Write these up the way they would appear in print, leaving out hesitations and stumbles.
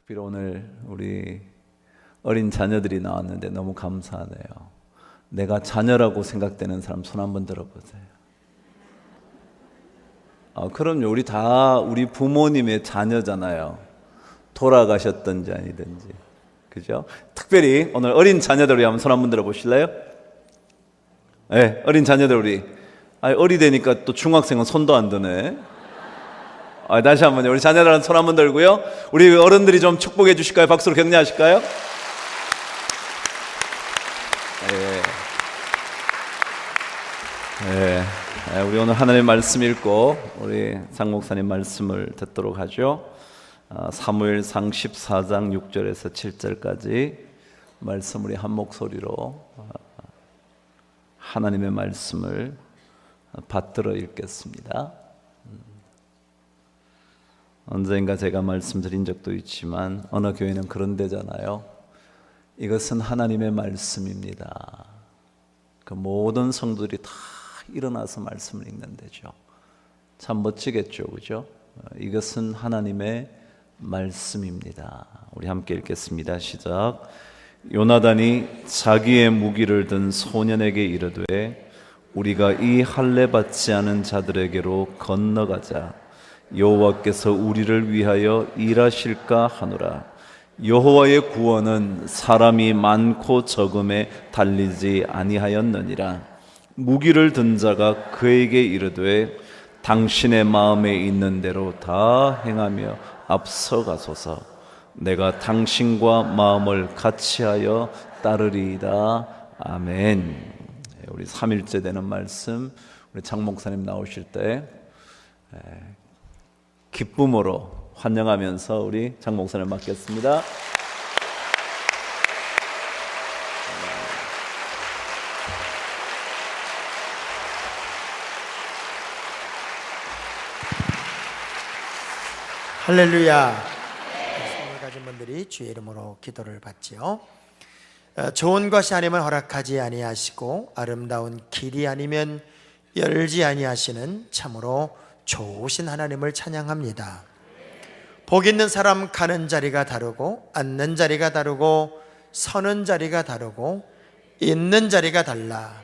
특별히 오늘 우리 어린 자녀들이 나왔는데 너무 감사하네요. 내가 자녀라고 생각되는 사람 손 한번 들어보세요. 그럼요. 우리 다 우리 부모님의 자녀잖아요. 돌아가셨든지 아니든지. 그죠? 특별히 오늘 어린 자녀들 우리 한번 손 한번 들어보실래요? 네, 어린 자녀들 우리. 어리 되니까 또 중학생은 손도 안 드네. 다시 한번요. 우리 자녀들은 손 한번 들고요. 우리 어른들이 좀 축복해 주실까요? 박수로 격려하실까요? 네, 우리 오늘 하나님의 말씀 읽고 우리 장 목사님 말씀을 듣도록 하죠. 사무엘상 14장 6절에서 7절까지 말씀 우리 한 목소리로 하나님의 말씀을 받들어 읽겠습니다. 언젠가 제가 말씀드린 적도 있지만 어느 교회는 그런 데잖아요. 이것은 하나님의 말씀입니다. 그 모든 성도들이 다 일어나서 말씀을 읽는 데죠. 참 멋지겠죠, 그죠? 이것은 하나님의 말씀입니다. 우리 함께 읽겠습니다. 시작. 요나단이 자기의 무기를 든 소년에게 이르되 우리가 이 할례 받지 않은 자들에게로 건너가자. 여호와께서 우리를 위하여 일하실까 하노라. 여호와의 구원은 사람이 많고 적음에 달리지 아니하였느니라. 무기를 든 자가 그에게 이르되 당신의 마음에 있는 대로 다 행하며 앞서가소서. 내가 당신과 마음을 같이하여 따르리이다. 아멘. 우리 3일째 되는 말씀 우리 장 목사님 나오실 때 기쁨으로 환영하면서 우리 장 목사님 맡겠습니다. 할렐루야. 말씀을 가진 분들이 주의 이름으로 기도를 받지요. 좋은 것이 아니면 허락하지 아니하시고 아름다운 길이 아니면 열지 아니하시는 참으로 좋으신 하나님을 찬양합니다. 복 있는 사람 가는 자리가 다르고 앉는 자리가 다르고 서는 자리가 다르고 있는 자리가 달라.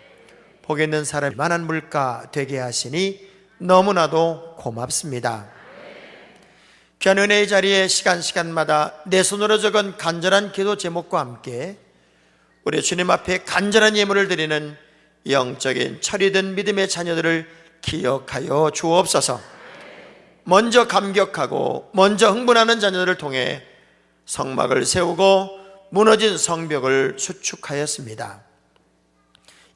복 있는 사람이 만한 물가 되게 하시니 너무나도 고맙습니다. 귀한 은혜의 자리에 시간마다 내 손으로 적은 간절한 기도 제목과 함께 우리 주님 앞에 간절한 예물을 드리는 영적인 철이든 믿음의 자녀들을 기억하여 주옵소서. 먼저 감격하고 먼저 흥분하는 자녀들을 통해 성막을 세우고 무너진 성벽을 수축하였습니다.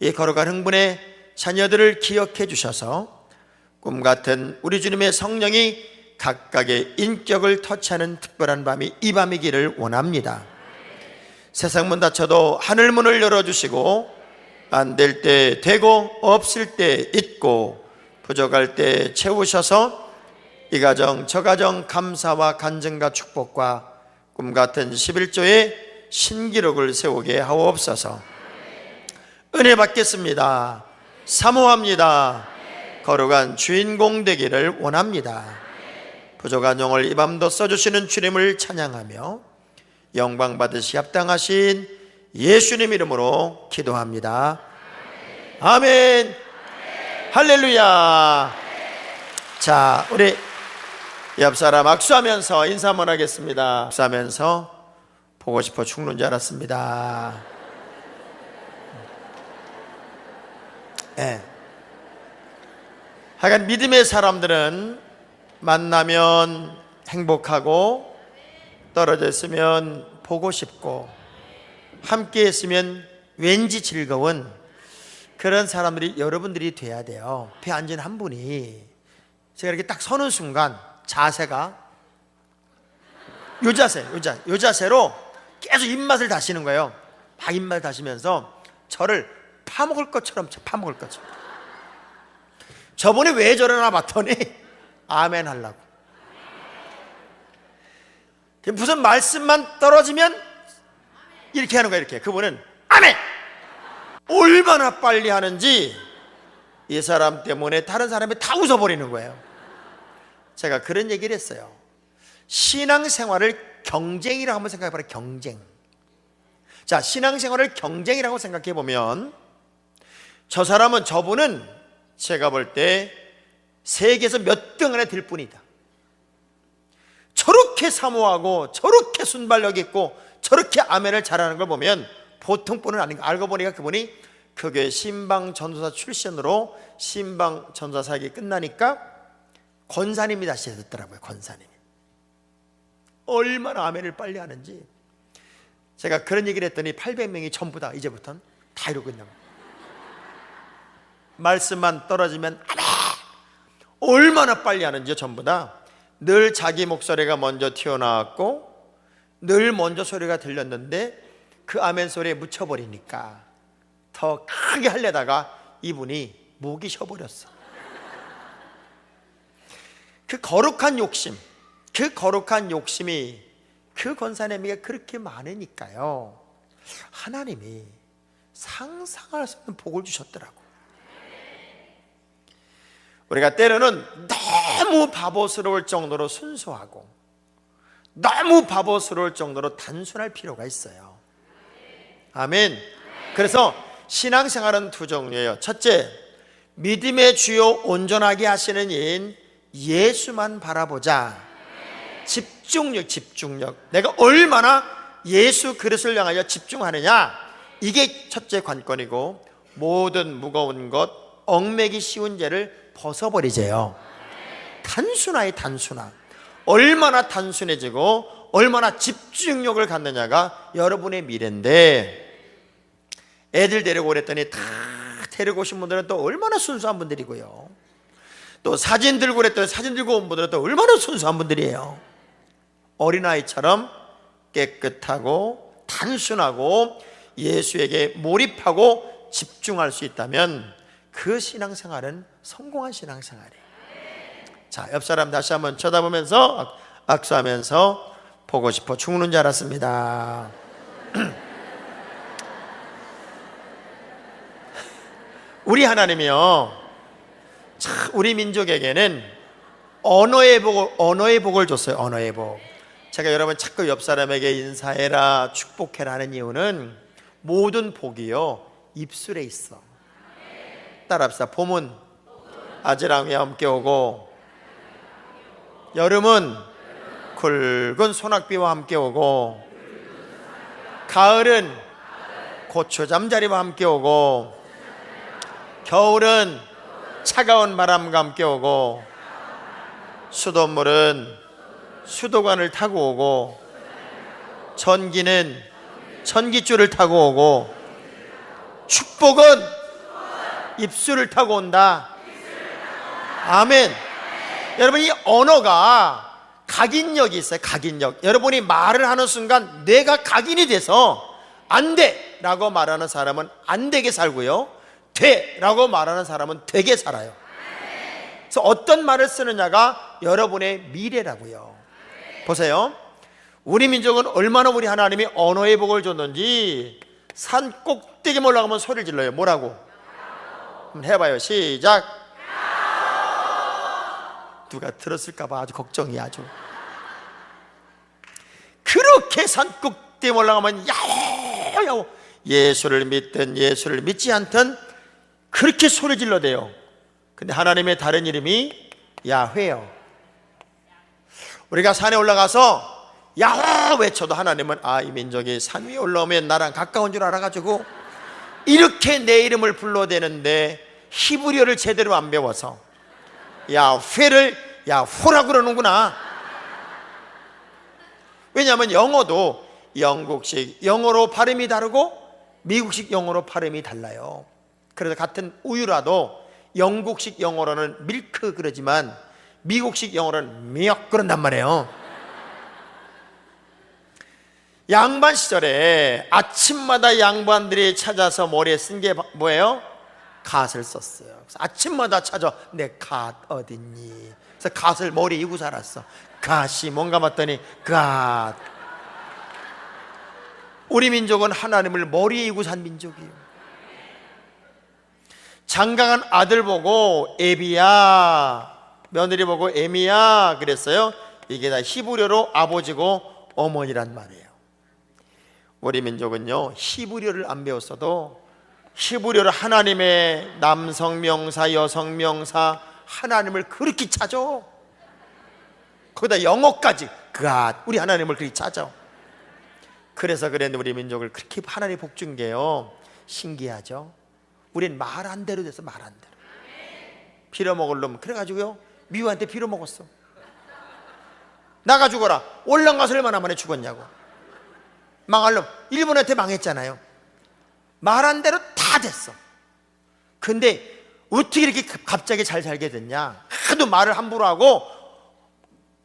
이 거룩한 흥분의 자녀들을 기억해 주셔서 꿈같은 우리 주님의 성령이 각각의 인격을 터치하는 특별한 밤이 이 밤이기를 원합니다. 세상 문 닫혀도 하늘 문을 열어주시고 안 될 때 되고 없을 때 있고 부족할 때 채우셔서 이 가정 저 가정 감사와 간증과 축복과 꿈같은 11조의 신기록을 세우게 하옵소서. 은혜 받겠습니다. 사모합니다. 거룩한 주인공 되기를 원합니다. 부족한 영을 이 밤도 써주시는 주님을 찬양하며 영광 받으시 합당하신 예수님 이름으로 기도합니다. 아멘. 할렐루야. 자, 우리 옆사람 악수하면서 인사 한번 하겠습니다. 악수하면서 보고 싶어 죽는 줄 알았습니다. 하여간 믿음의 사람들은 만나면 행복하고 떨어져 있으면 보고 싶고 함께 있으면 왠지 즐거운 그런 사람들이 여러분들이 돼야 돼요. 앞에 앉은 한 분이 제가 이렇게 딱 서는 순간 자세가 요 자세로 계속 입맛을 다시는 거예요. 막 입맛을 다시면서 저를 파먹을 것처럼 저분이 왜 저러나 봤더니 아멘 하려고. 무슨 말씀만 떨어지면 이렇게 하는 거예요. 이렇게 그분은 아멘. 얼마나 빨리 하는지 이 사람 때문에 다른 사람이 다 웃어버리는 거예요. 제가 그런 얘기를 했어요. 신앙생활을 경쟁이라고 한번 생각해 봐라. 경쟁. 자, 신앙생활을 경쟁이라고 생각해 보면 저 사람은, 저분은 제가 볼 때 세계에서 몇 등 안에 들 뿐이다. 저렇게 사모하고 저렇게 순발력 있고 저렇게 아멘을 잘하는 걸 보면 보통 분은 아닌 거. 알고 보니까 그분이 그 교회 신방전도사 출신으로 신방전도사 사역이 끝나니까 권사님이 다시 듣더라고요. 권사님이 얼마나 아멘을 빨리 하는지. 제가 그런 얘기를 했더니 800명이 전부 다 이제부터는 다 이러고 있는 거예요. 말씀만 떨어지면 아멘, 얼마나 빨리 하는지요. 전부 다 늘 자기 목소리가 먼저 튀어나왔고 늘 먼저 소리가 들렸는데 그 아멘 소리에 묻혀버리니까 더 크게 하려다가 이분이 목이 쉬어버렸어. 그 거룩한 욕심, 그 거룩한 욕심이 그 권사님에게 그렇게 많으니까요, 하나님이 상상할 수 없는 복을 주셨더라고. 우리가 때로는 너무 바보스러울 정도로 순수하고 너무 바보스러울 정도로 단순할 필요가 있어요. 아멘. 그래서 신앙생활은 두 종류예요. 첫째, 믿음의 주요 온전하게 하시는 이인 예수만 바라보자. 집중력. 내가 얼마나 예수 그리스도를 향하여 집중하느냐, 이게 첫째 관건이고, 모든 무거운 것, 얽매기 쉬운 죄를 벗어버리세요. 단순화. 얼마나 단순해지고 얼마나 집중력을 갖느냐가 여러분의 미래인데, 애들 데리고 오랬더니 다 데리고 오신 분들은 또 얼마나 순수한 분들이고요, 또 사진 들고 오랬더니 사진 들고 온 분들은 또 얼마나 순수한 분들이에요. 어린아이처럼 깨끗하고 단순하고 예수에게 몰입하고 집중할 수 있다면 그 신앙생활은 성공한 신앙생활이에요. 자, 옆 사람 다시 한번 쳐다보면서 악수하면서 보고 싶어 죽는 줄 알았습니다. 우리 하나님이요, 참 우리 민족에게는 언어의 복을 줬어요. 언어의 복. 제가 여러분 자꾸 옆 사람에게 인사해라, 축복해라 하는 이유는 모든 복이요 입술에 있어. 따라합시다. 봄은 아지랑이와 함께 오고, 여름은 굵은 소낙비와 함께 오고, 가을은 고추 잠자리와 함께 오고, 겨울은 차가운 바람과 함께 오고, 수돗물은 수도관을 타고 오고, 전기는 전기줄을 타고 오고, 축복은 입술을 타고 온다. 아멘. 여러분, 이 언어가 각인력이 있어요. 각인력. 여러분이 말을 하는 순간 뇌가 각인이 돼서 안 돼 라고 말하는 사람은 안 되게 살고요, 돼 라고 말하는 사람은 되게 살아요. 그래서 어떤 말을 쓰느냐가 여러분의 미래라고요. 보세요. 우리 민족은 얼마나 우리 하나님이 언어의 복을 줬는지 산 꼭대기에 올라가면 소리를 질러요. 뭐라고? 한번 해봐요. 시작. 누가 들었을까봐 아주 걱정이 아주. 그렇게 산 꼭대기에 올라가면 야호 예수를 믿든 예수를 믿지 않든 그렇게 소리 질러대요. 근데 하나님의 다른 이름이 야훼요. 우리가 산에 올라가서 야호 외쳐도 하나님은 이 민족이 산 위에 올라오면 나랑 가까운 줄 알아가지고 이렇게 내 이름을 불러대는데 히브리어를 제대로 안 배워서 야훼를 야호라고 그러는구나. 왜냐하면 영어도 영국식 영어로 발음이 다르고 미국식 영어로 발음이 달라요. 그래서 같은 우유라도 영국식 영어로는 밀크 그러지만 미국식 영어로는 미역 그런단 말이에요. 양반 시절에 아침마다 양반들이 찾아서 머리에 쓴 게 뭐예요? 갓을 썼어요. 그래서 아침마다 찾아 내 갓 어딨니? 그래서 갓을 머리에 이고 살았어. 갓이 뭔가 봤더니 갓. 우리 민족은 하나님을 머리에 이고 산 민족이에요. 장가간 아들 보고 에비야, 며느리 보고 에미야 그랬어요. 이게 다 히브리어로 아버지고 어머니란 말이에요. 우리 민족은요, 히브리어를 안 배웠어도 히브리어를 하나님의 남성 명사, 여성 명사, 하나님을 그렇게 찾아. 거기다 영어까지 God, 우리 하나님을 그렇게 찾아. 그래서 그랬는데 우리 민족을 그렇게 하나님 복준 게요, 신기하죠. 우린 말 한 대로 돼서 말 한 대로. 빌어먹을 놈 그래가지고요, 미우한테 빌어먹었어. 나가 죽어라. 올라가서 얼마나 만에 죽었냐고. 망할 놈, 일본한테 망했잖아요. 말한 대로 다 됐어. 근데 어떻게 이렇게 갑자기 잘 살게 됐냐. 하도 말을 함부로 하고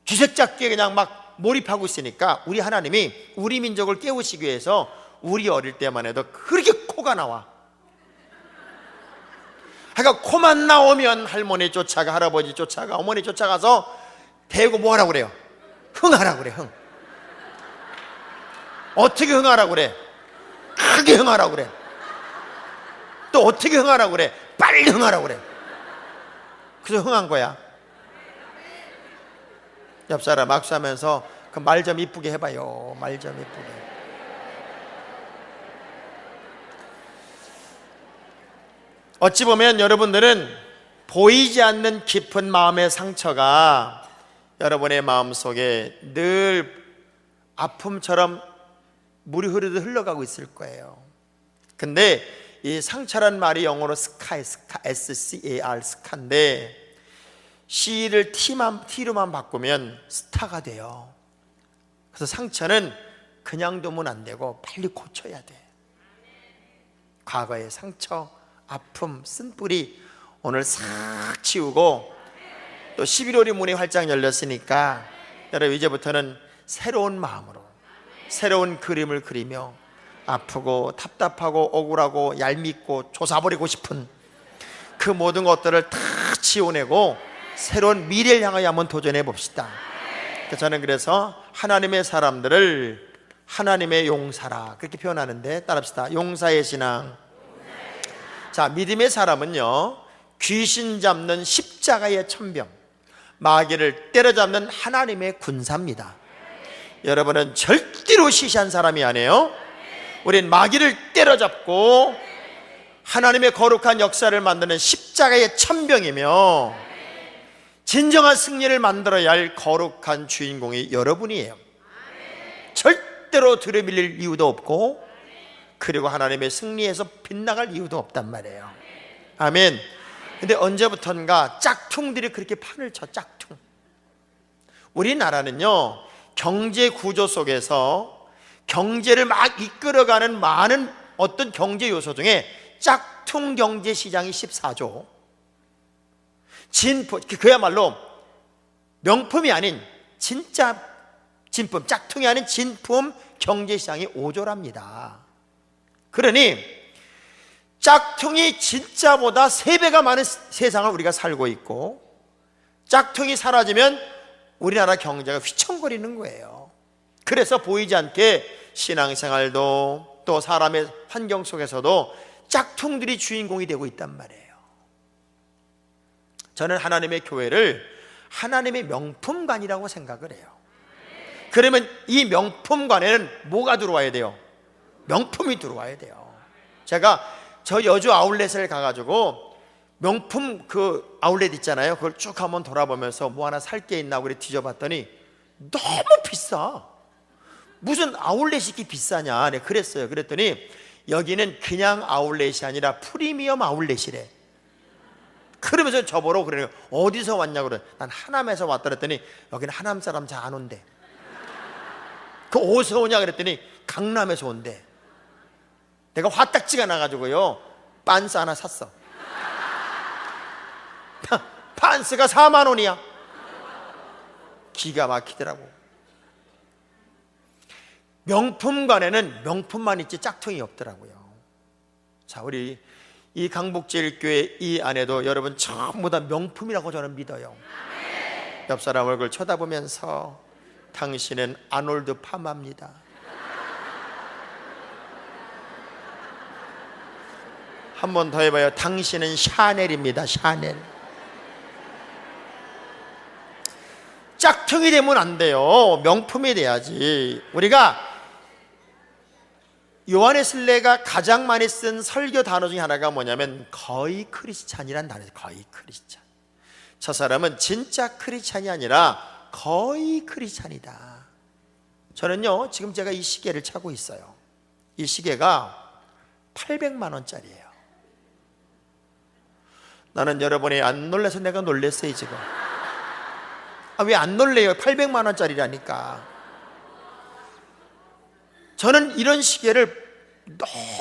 쥐새잡기에 그냥 막 몰입하고 있으니까 우리 하나님이 우리 민족을 깨우시기 위해서 우리 어릴 때만 해도 그렇게 코가 나와. 그러니까 코만 나오면 할머니 쫓아가, 할아버지 쫓아가, 어머니 쫓아가서 대고 뭐 하라고 그래요? 흥하라고 그래. 흥. 어떻게 흥하라고 그래? 크게 흥하라고 그래. 또 어떻게 흥하라고 그래? 빨리 흥하라고 그래. 그래서 흥한 거야. 옆사람 악수하면서 그 말 좀 이쁘게 해봐요. 말 좀 이쁘게. 어찌 보면 여러분들은 보이지 않는 깊은 마음의 상처가 여러분의 마음속에 늘 아픔처럼 물이 흐르듯 흘러가고 있을 거예요. 근데 이 상처란 말이 영어로 스카이, SCAR, 스카인데 C를 T로만 바꾸면 스타가 돼요. 그래서 상처는 그냥 두면 안 되고 빨리 고쳐야 돼. 과거의 상처, 아픔, 쓴뿌리 오늘 싹 치우고, 또 11월이 문이 활짝 열렸으니까 여러분 이제부터는 새로운 마음으로 새로운 그림을 그리며 아프고 답답하고 억울하고 얄밉고 조사버리고 싶은 그 모든 것들을 다 치워내고 새로운 미래를 향하여 한번 도전해 봅시다. 저는 그래서 하나님의 사람들을 하나님의 용사라 그렇게 표현하는데, 따라합시다. 용사의 신앙. 자, 믿음의 사람은요, 귀신 잡는 십자가의 천병, 마귀를 때려잡는 하나님의 군사입니다. 여러분은 절대로 시시한 사람이 아니에요. 우린 마귀를 때려잡고 하나님의 거룩한 역사를 만드는 십자가의 천병이며 진정한 승리를 만들어야 할 거룩한 주인공이 여러분이에요. 절대로 들여밀릴 이유도 없고, 그리고 하나님의 승리에서 빗나갈 이유도 없단 말이에요. 아멘. 근데 언제부턴가 짝퉁들이 그렇게 판을 쳐. 짝퉁. 우리나라는요, 경제 구조 속에서 경제를 막 이끌어가는 많은 어떤 경제 요소 중에 짝퉁 경제 시장이 14조, 진품, 그야말로 명품이 아닌 진짜 진품, 짝퉁이 아닌 진품 경제 시장이 5조랍니다. 그러니 짝퉁이 진짜보다 3배가 많은 세상을 우리가 살고 있고, 짝퉁이 사라지면 우리나라 경제가 휘청거리는 거예요. 그래서 보이지 않게 신앙생활도 또 사람의 환경 속에서도 짝퉁들이 주인공이 되고 있단 말이에요. 저는 하나님의 교회를 하나님의 명품관이라고 생각을 해요. 그러면 이 명품관에는 뭐가 들어와야 돼요? 명품이 들어와야 돼요. 제가 저 여주 아울렛을 가가지고 명품 그 아울렛 있잖아요. 그걸 쭉 한번 돌아보면서 뭐 하나 살 게 있나 그래 뒤져봤더니 너무 비싸. 무슨 아울렛이 이렇게 비싸냐. 네, 그랬어요. 그랬더니 여기는 그냥 아울렛이 아니라 프리미엄 아울렛이래. 그러면서 저보러 그래요. 어디서 왔냐고 그래. 난 하남에서 왔다 그랬더니 여기는 하남 사람 잘 안 온대. 그 어디서 오냐 그랬더니 강남에서 온대. 내가 화딱지가 나가지고요, 빤스 하나 샀어. 빤스가 4만 원이야. 기가 막히더라고. 명품관에는 명품만 있지 짝퉁이 없더라고요. 자, 우리 이 강북제일교회 이 안에도 여러분 전부 다 명품이라고 저는 믿어요. 옆 사람 얼굴 쳐다보면서 당신은 아놀드 파마입니다. 한 번 더 해봐요. 당신은 샤넬입니다. 샤넬. 짝퉁이 되면 안 돼요. 명품이 돼야지. 우리가 요한의 슬레가 가장 많이 쓴 설교 단어 중에 하나가 뭐냐면 거의 크리스찬이란 단어예요. 거의 크리스찬. 저 사람은 진짜 크리스찬이 아니라 거의 크리스찬이다. 저는요, 지금 제가 이 시계를 차고 있어요. 이 시계가 800만 원짜리예요. 나는 여러분이 안 놀라서 내가 놀랬어요 지금. 왜 안 놀래요? 800만 원짜리라니까. 저는 이런 시계를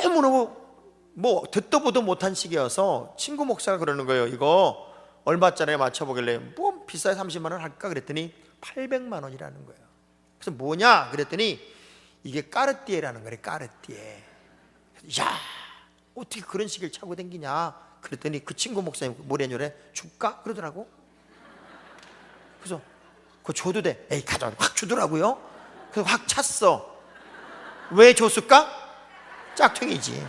너무너무 듣도 보도 못한 시계여서 친구 목사가 그러는 거예요. 이거 얼마짜리에 맞춰보길래 뭐 비싸야 30만 원 할까 그랬더니 800만 원이라는 거예요. 그래서 뭐냐 그랬더니 이게 까르띠에라는 거래. 까르띠에. 야, 어떻게 그런 시계를 차고 다니냐 그랬더니 그 친구 목사님 뭐래뇨래? 줄까? 그러더라고. 그래서 그거 줘도 돼. 에이 가져와. 확 주더라고요. 그래서 확 찼어. 왜 줬을까? 짝퉁이지.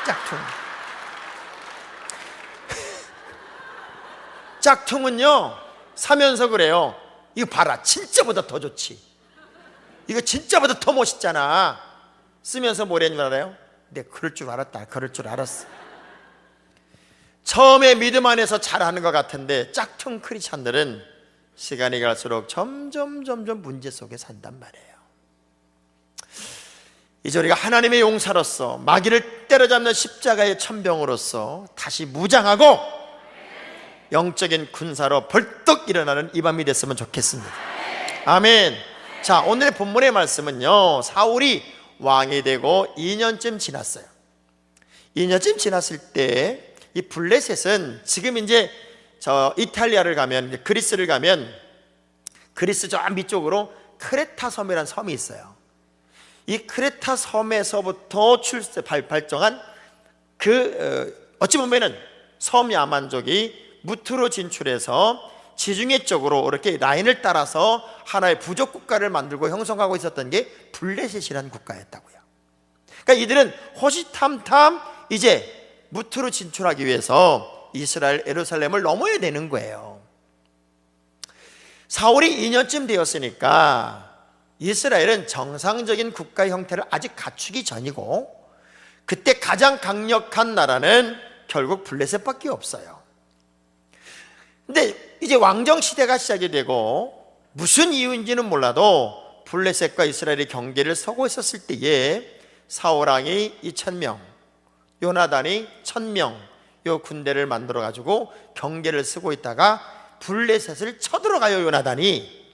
짝퉁. 짝퉁은요 사면서 그래요. 이거 봐라, 진짜보다 더 좋지. 이거 진짜보다 더 멋있잖아. 쓰면서 뭐라는 줄 알아요? 내가 그럴 줄 알았다. 그럴 줄 알았어. 처음에 믿음 안에서 잘하는 것 같은데 짝퉁 크리스찬들은 시간이 갈수록 점점 문제 속에 산단 말이에요. 이제 우리가 하나님의 용사로서 마귀를 때려잡는 십자가의 천병으로서 다시 무장하고 영적인 군사로 벌떡 일어나는 이 밤이 됐으면 좋겠습니다. 아멘. 자, 오늘의 본문의 말씀은요, 사울이 왕이 되고 2년쯤 지났어요. 2년쯤 지났을 때 이 블레셋은 지금 이제 저 이탈리아를 가면, 그리스를 가면 그리스 저 밑쪽으로 크레타 섬이라는 섬이 있어요. 이 크레타 섬에서부터 발정한 어찌 보면은 섬 야만족이 무트로 진출해서 지중해 쪽으로 이렇게 라인을 따라서 하나의 부족 국가를 만들고 형성하고 있었던 게 블레셋이라는 국가였다고요. 그러니까 이들은 호시탐탐 이제 무트로 진출하기 위해서 이스라엘 예루살렘을 넘어야 되는 거예요. 사울이 2년쯤 되었으니까 이스라엘은 정상적인 국가의 형태를 아직 갖추기 전이고, 그때 가장 강력한 나라는 결국 블레셋밖에 없어요. 근데 이제 왕정 시대가 시작이 되고 무슨 이유인지는 몰라도 블레셋과 이스라엘의 경계를 서고 있었을 때에 사울 왕이 2,000명, 요나단이 1,000명 요 군대를 만들어 가지고 경계를 쓰고 있다가 블레셋을 쳐들어가요, 요나단이.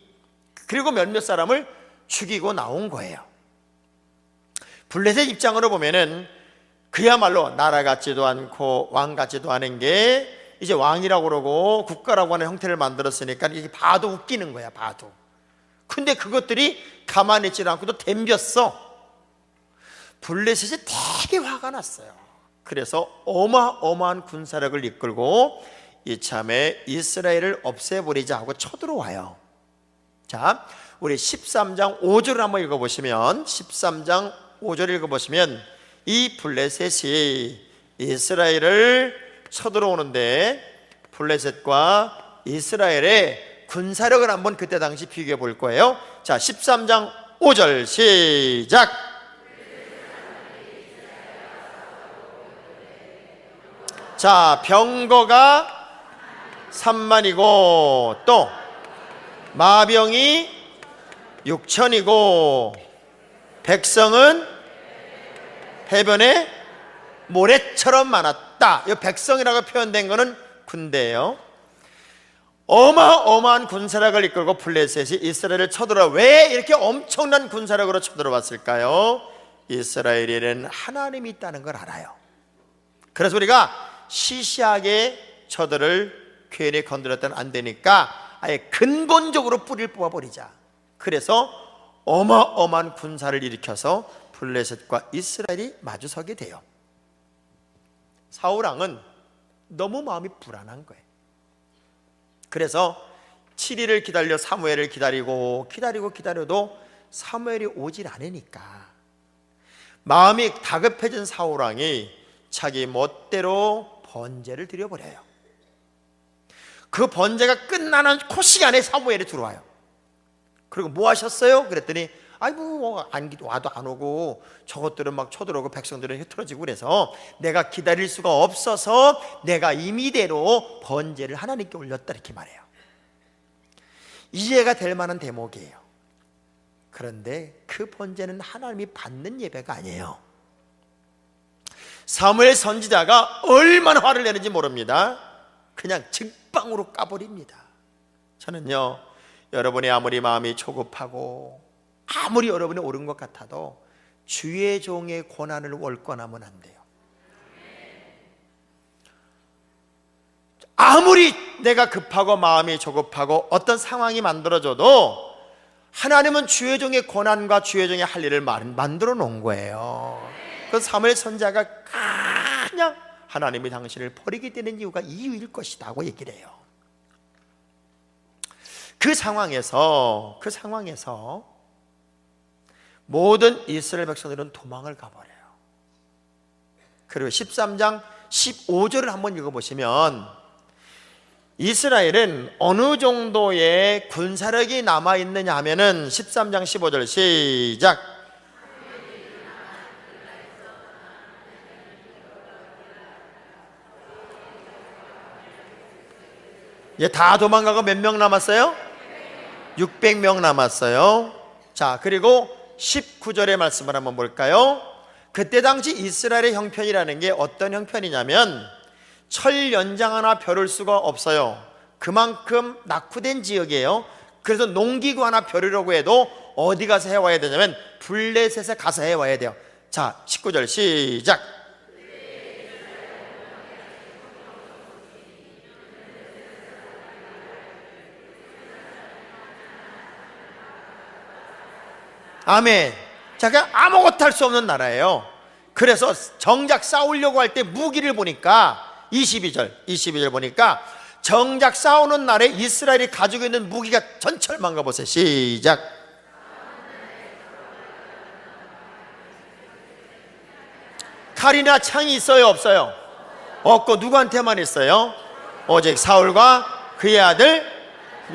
그리고 몇몇 사람을 죽이고 나온 거예요. 블레셋 입장으로 보면은 그야말로 나라 같지도 않고 왕 같지도 않은 게 이제 왕이라고 그러고 국가라고 하는 형태를 만들었으니까 이게 봐도 웃기는 거야, 봐도. 근데 그것들이 가만히 있지 않고도 덤볐어. 블레셋이 되게 화가 났어요. 그래서 어마어마한 군사력을 이끌고 이참에 이스라엘을 없애버리자 하고 쳐들어와요. 자, 우리 13장 5절을 한번 읽어보시면, 13장 5절 읽어보시면 이 블레셋이 이스라엘을 쳐들어오는데 블레셋과 이스라엘의 군사력을 한번 그때 당시 비교해 볼 거예요. 자, 13장 5절 시작. 자, 병거가 3만이고 또 마병이 6천이고 백성은 해변에 모래처럼 많았다. 이 백성이라고 표현된 것은 군대예요. 어마어마한 군사력을 이끌고 블레셋이 이스라엘을 쳐들어와. 왜 이렇게 엄청난 군사력으로 쳐들어왔을까요? 이스라엘에는 하나님이 있다는 걸 알아요. 그래서 우리가 시시하게 저들을 괜히 건드렸다는 안 되니까 아예 근본적으로 뿌리를 뽑아버리자. 그래서 어마어마한 군사를 일으켜서 블레셋과 이스라엘이 마주서게 돼요. 사울왕은 너무 마음이 불안한 거예요. 그래서 7일을 기다려 사무엘을 기다려도 사무엘이 오질 않으니까 마음이 다급해진 사울왕이 자기 멋대로 번제를 드려버려요. 그 번제가 끝나는 그 시간에 사무엘이 들어와요. 그리고 뭐 하셨어요? 그랬더니 아이고 와도 안 오고 저것들은 막 쳐들어오고 백성들은 흐트러지고 그래서 내가 기다릴 수가 없어서 내가 임의대로 번제를 하나님께 올렸다 이렇게 말해요. 이해가 될 만한 대목이에요. 그런데 그 번제는 하나님이 받는 예배가 아니에요. 사무엘 선지자가 얼마나 화를 내는지 모릅니다. 그냥 직방으로 까버립니다. 저는요, 여러분이 아무리 마음이 초급하고 아무리 여러분이 옳은 것 같아도 주의 종의 고난을 월권하면 안 돼요. 아무리 내가 급하고 마음이 조급하고 어떤 상황이 만들어져도 하나님은 주의 종의 고난과 주의 종의 할 일을 만들어 놓은 거예요. 그래서 사무엘 선지자가 그냥 하나님이 당신을 버리게 되는 이유가 이유일 것이다 하고 얘기를 해요. 그 상황에서 모든 이스라엘 백성들은 도망을 가버려요. 그리고 13장 15절을 한번 읽어보시면 이스라엘은 어느 정도의 군사력이 남아있느냐 하면은 13장 15절 시작. 이제 다 도망가고 몇 명 남았어요? 600명 남았어요. 자, 그리고 19절의 말씀을 한번 볼까요? 그때 당시 이스라엘의 형편이라는 게 어떤 형편이냐면 철 연장 하나 벼를 수가 없어요. 그만큼 낙후된 지역이에요. 그래서 농기구 하나 벼르려고 해도 어디 가서 해와야 되냐면 블레셋에 가서 해와야 돼요. 자, 19절 시작. 아멘. 자, 그냥 아무것도 할 수 없는 나라예요. 그래서 정작 싸우려고 할 때 무기를 보니까 22절 보니까 정작 싸우는 날에 이스라엘이 가지고 있는 무기가 전철만 가보세요. 시작. 칼이나 창이 있어요, 없어요? 없고 누구한테만 있어요? 오직 사울과 그의 아들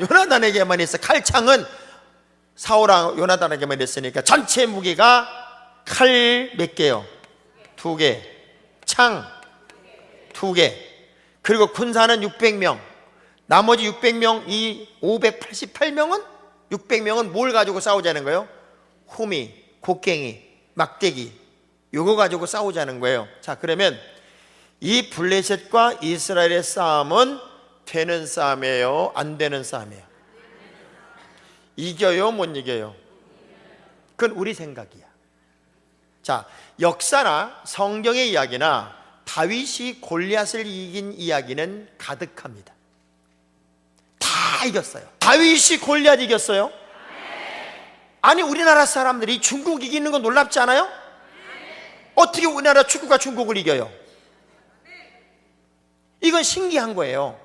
요나단에게만 있어요. 칼창은 사울랑 요나단에게만 있으니까 전체 무기가 칼 몇 개요? 2개, 창 2개, 그리고 군사는 600명. 나머지 600명, 이 588명은 600명은 뭘 가지고 싸우자는 거예요? 호미, 곡괭이, 막대기, 요거 가지고 싸우자는 거예요. 자, 그러면 이 블레셋과 이스라엘의 싸움은 되는 싸움이에요? 안 되는 싸움이에요? 이겨요? 못 이겨요? 그건 우리 생각이야. 자, 역사나 성경의 이야기나 다윗이 골리앗을 이긴 이야기는 가득합니다. 다 이겼어요. 다윗이 골리앗 이겼어요? 아니, 우리나라 사람들이 중국 이기는 거 놀랍지 않아요? 어떻게 우리나라 축구가 중국을 이겨요? 이건 신기한 거예요.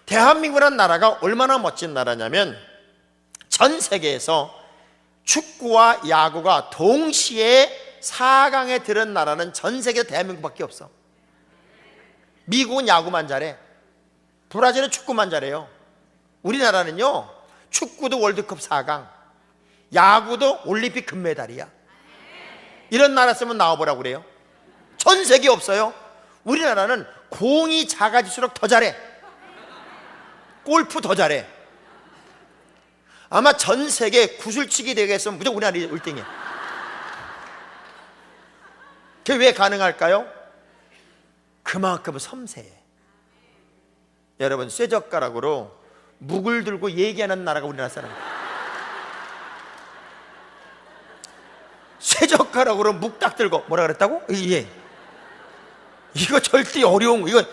대한민국이라는 나라가 얼마나 멋진 나라냐면 전 세계에서 축구와 야구가 동시에 4강에 들은 나라는 전 세계 대한민국밖에 없어. 미국은 야구만 잘해. 브라질은 축구만 잘해요. 우리나라는요, 축구도 월드컵 4강, 야구도 올림픽 금메달이야. 이런 나라 쓰면 나와보라고 그래요. 전 세계 없어요. 우리나라는 공이 작아질수록 더 잘해. 골프 더 잘해. 아마 전 세계 구슬치기 대회에서 무조건 우리나라 1등이야. 그게 왜 가능할까요? 그만큼 섬세해. 여러분, 쇠젓가락으로 묵을 들고 얘기하는 나라가 우리나라 사람. 쇠젓가락으로 묵 딱 들고 뭐라 그랬다고? 예. 이거 절대 어려운 거. 이건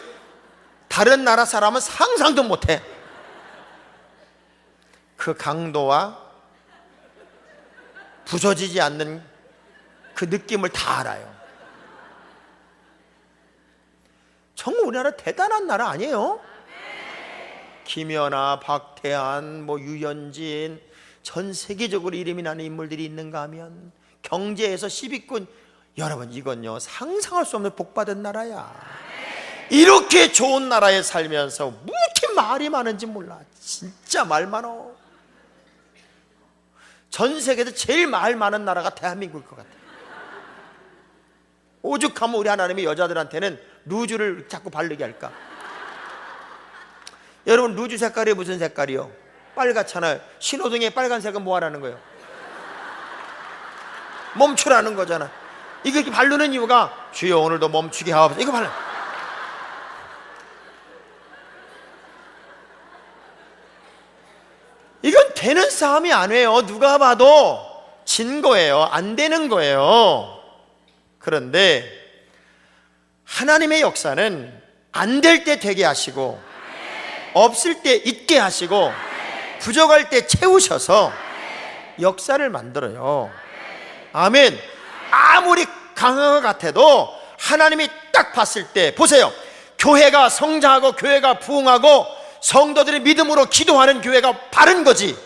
다른 나라 사람은 상상도 못해. 그 강도와 부서지지 않는 그 느낌을 다 알아요. 정말 우리나라 대단한 나라 아니에요? 김연아, 박태환, 유현진, 전 세계적으로 이름이 나는 인물들이 있는가 하면 경제에서 10위권. 여러분, 이건요 상상할 수 없는 복받은 나라야. 이렇게 좋은 나라에 살면서 무슨 말이 많은지 몰라. 진짜 말 많어. 전 세계에서 제일 말 많은 나라가 대한민국일 것 같아. 오죽하면 우리 하나님이 여자들한테는 루즈를 자꾸 바르게 할까? 여러분, 루즈 색깔이 무슨 색깔이요? 빨갛잖아요. 신호등에 빨간색은 뭐 하라는 거예요? 멈추라는 거잖아. 이거 이렇게 바르는 이유가 주여 오늘도 멈추게 하옵소서. 이거 발라. 이건 되는 싸움이 아니에요. 누가 봐도 진 거예요. 안 되는 거예요. 그런데 하나님의 역사는 안 될 때 되게 하시고, 없을 때 있게 하시고, 부족할 때 채우셔서 역사를 만들어요. 아멘. 아무리 강한 것 같아도 하나님이 딱 봤을 때, 보세요, 교회가 성장하고 교회가 부흥하고 성도들이 믿음으로 기도하는 교회가 바른 거지.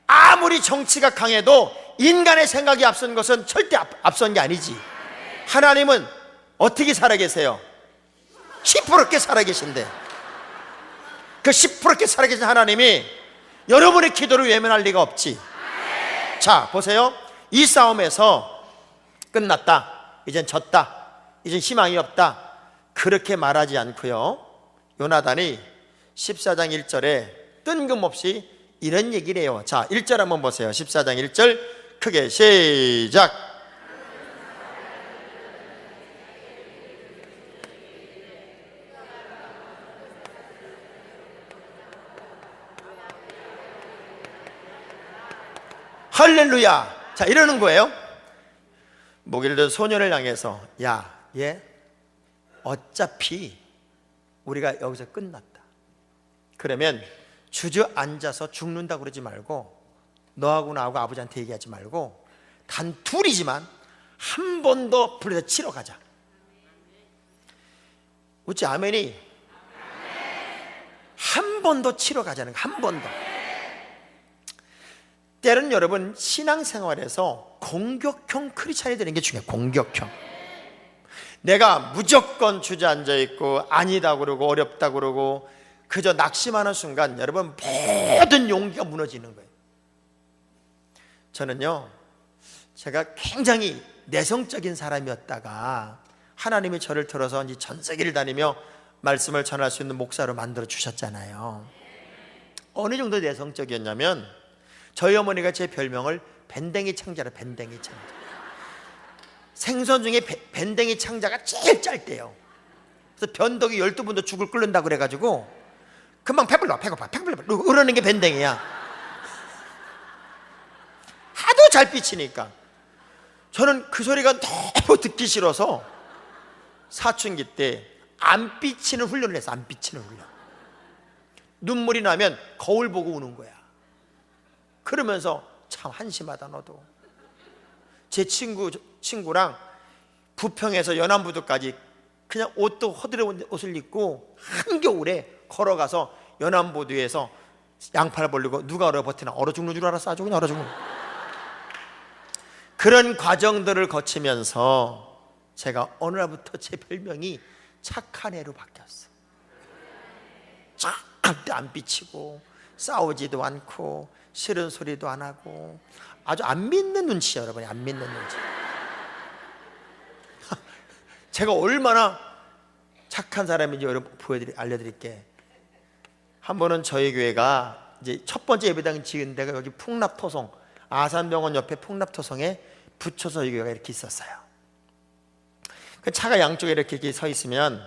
아무리 정치가 강해도 인간의 생각이 앞선 것은 절대 앞선 게 아니지. 하나님은 어떻게 살아계세요? 시퍼렇게 살아계신데, 그 시퍼렇게 살아계신 하나님이 여러분의 기도를 외면할 리가 없지. 자, 보세요. 이 싸움에서 끝났다, 이젠 졌다, 이젠 희망이 없다, 그렇게 말하지 않고요, 요나단이 14장 1절에 뜬금없이 이런 얘기를 해요. 자, 1절 한번 보세요. 14장 1절 크게 시작. 할렐루야. 자, 이러는 거예요. 목이를 든 소년을 향해서, 야, 얘 어차피 우리가 여기서 끝났다. 그러면 주저앉아서 죽는다고 그러지 말고, 너하고 나하고 아버지한테 얘기하지 말고, 단 둘이지만 한 번 더 불러서 치러 가자. 어찌 아멘이? 한 번 더 치러 가자는 거, 한 번 더. 때로는 여러분, 신앙생활에서 공격형 크리스찬이 되는 게 중요해요. 공격형. 내가 무조건 주저앉아 있고 아니다 그러고 어렵다 그러고 그저 낙심하는 순간 여러분 모든 용기가 무너지는 거예요. 저는요, 제가 굉장히 내성적인 사람이었다가 하나님이 저를 들어서 이제 전 세계를 다니며 말씀을 전할 수 있는 목사로 만들어 주셨잖아요. 어느 정도 내성적이었냐면, 저희 어머니가 제 별명을 밴댕이 창자라, 밴댕이 창자. 생선 중에 밴댕이 창자가 제일 짧대요. 그래서 변덕이 12번도 죽을 끓는다 그래가지고 금방 배불러, 배고파, 배불러 그러는 게 밴댕이야. 하도 잘 삐치니까 저는 그 소리가 너무 듣기 싫어서 사춘기 때 안 삐치는 훈련을 했어. 안 삐치는 훈련. 눈물이 나면 거울 보고 우는 거야. 그러면서 참 한심하다 너도. 제 친구랑 부평에서 연안부두까지 그냥 옷도 허드렛 옷을 입고 한겨울에 걸어가서 연안부두에서 양팔 벌리고 누가 얼어 버티나 얼어 죽는 줄 알았어. 아주 그냥 얼어 죽는. 그런 과정들을 거치면서 제가 어느 날부터 제 별명이 착한 애로 바뀌었어. 절대 안 삐치고 싸우지도 않고 싫은 소리도 안 하고 아주 안 믿는 눈치예요. 여러분이 안 믿는 눈치. 제가 얼마나 착한 사람인지 여러분 알려드릴게. 한 번은 저희 교회가 이제 첫 번째 예배당 지은 데가 여기 풍납토성, 아산병원 옆에 풍납토성에 붙여서 이 교회가 이렇게 있었어요. 그 차가 양쪽에 이렇게 서 있으면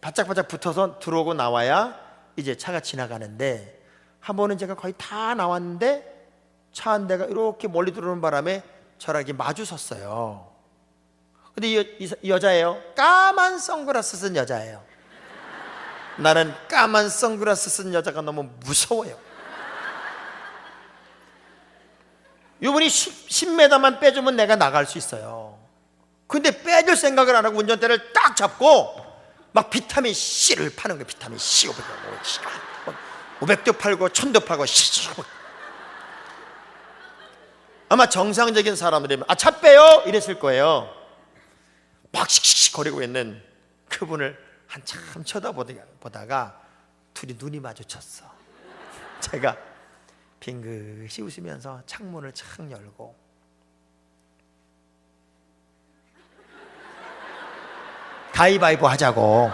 바짝바짝 붙어서 들어오고 나와야 이제 차가 지나가는데, 한 번은 제가 거의 다 나왔는데 차 한 대가 이렇게 멀리 들어오는 바람에 저랑 이렇게 마주 섰어요. 근데 이 여자예요. 까만 선글라스 쓴 여자예요. 나는 까만 선글라스 쓴 여자가 너무 무서워요. 이분이 10m만 빼주면 내가 나갈 수 있어요. 근데 빼줄 생각을 안 하고 운전대를 딱 잡고 막 비타민 C를 파는 거예요. 비타민 C 500도 팔고 1000도 팔고. 아마 정상적인 사람들이면 아, 차 빼요 이랬을 거예요. 막 씩씩 거리고 있는 그분을 한참 쳐다보다가 둘이 눈이 마주쳤어. 제가 빙긋이 웃으면서 창문을 착 열고 가위바위보 하자고,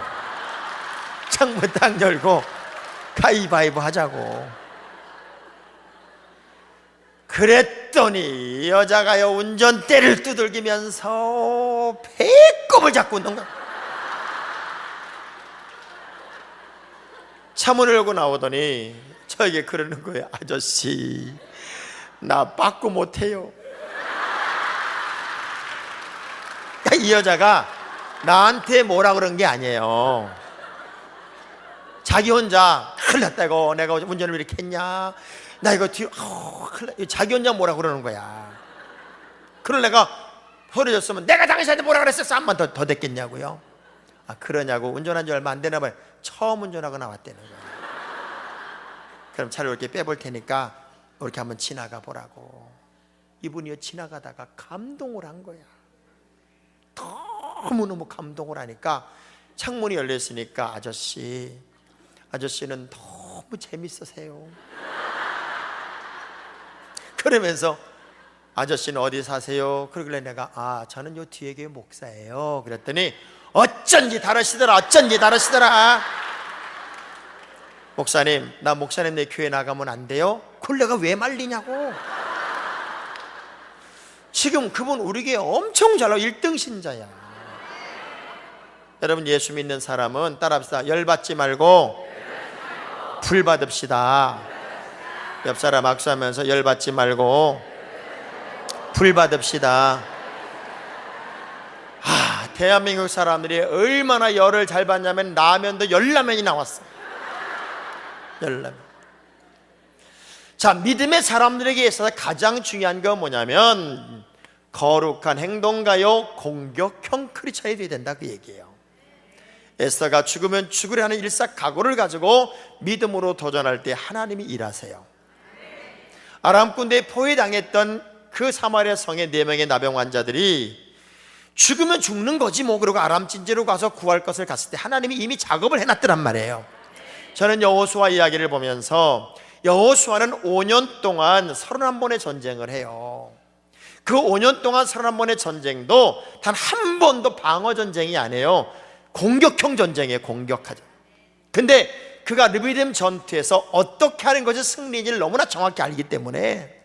창문 딱 열고 가위바위보 하자고 그랬더니 여자가요 운전대를 두들기면서 배꼽을 잡고 있는 거야. 차문을 열고 나오더니 저에게 그러는 거예요. 아저씨, 나 빠꾸 못해요. 이 여자가 나한테 뭐라 그런 게 아니에요. 자기 혼자 큰일 났다고, 내가 운전을 왜 이렇게 했냐, 나 이거 뒤로 큰일 났... 자기 혼자 뭐라 그러는 거야. 그걸 내가 허리졌으면 내가 당신한테 뭐라 그랬어, 한번 더 됐겠냐고요. 아, 그러냐고. 운전한 지 얼마 안 되나 봐요. 처음 운전하고 나왔다는 거야. 그럼 차를 이렇게 빼볼 테니까 이렇게 한번 지나가 보라고. 이분이요 지나가다가 감동을 한 거야. 너무너무 감동을 하니까 창문이 열렸으니까 아저씨는 너무 재밌으세요. 그러면서 아저씨는 어디 사세요? 그러길래 내가 저는 요 뒤에 교회 목사예요. 그랬더니 어쩐지 다르시더라. 목사님, 나 목사님네 교회 나가면 안 돼요? 그걸 내가 왜 말리냐고. 지금 그분 우리 교회 엄청 잘 나와. 1등 신자야. 여러분, 예수 믿는 사람은 따라합시다. 열받지 말고 불 받읍시다. 옆 사람 악수하면서 열받지 말고 불 받읍시다. 대한민국 사람들이 얼마나 열을 잘 받냐면 라면도 열라면이 나왔어. 열라면. 자, 믿음의 사람들에게 있어서 가장 중요한 건 뭐냐면 거룩한 행동가요 공격형 크리스천이 되어야 된다, 그 얘기예요. 에스더가 죽으면 죽으려 하는 일사각오를 가지고 믿음으로 도전할 때 하나님이 일하세요. 아람 군대에 포위당했던 그 사마리아 성의 4명의 나병 환자들이 죽으면 죽는 거지 뭐, 그러고 아람 진지로 가서 구할 것을 갔을 때 하나님이 이미 작업을 해놨더란 말이에요. 저는 여호수아 이야기를 보면서 여호수아는 5년 동안 31번의 전쟁을 해요. 그 5년 동안 31번의 전쟁도 단 한 번도 방어 전쟁이 아니에요. 공격형 전쟁이에요. 공격하죠. 근데 그가 르비딤 전투에서 어떻게 하는 것이 승리인지를 너무나 정확히 알기 때문에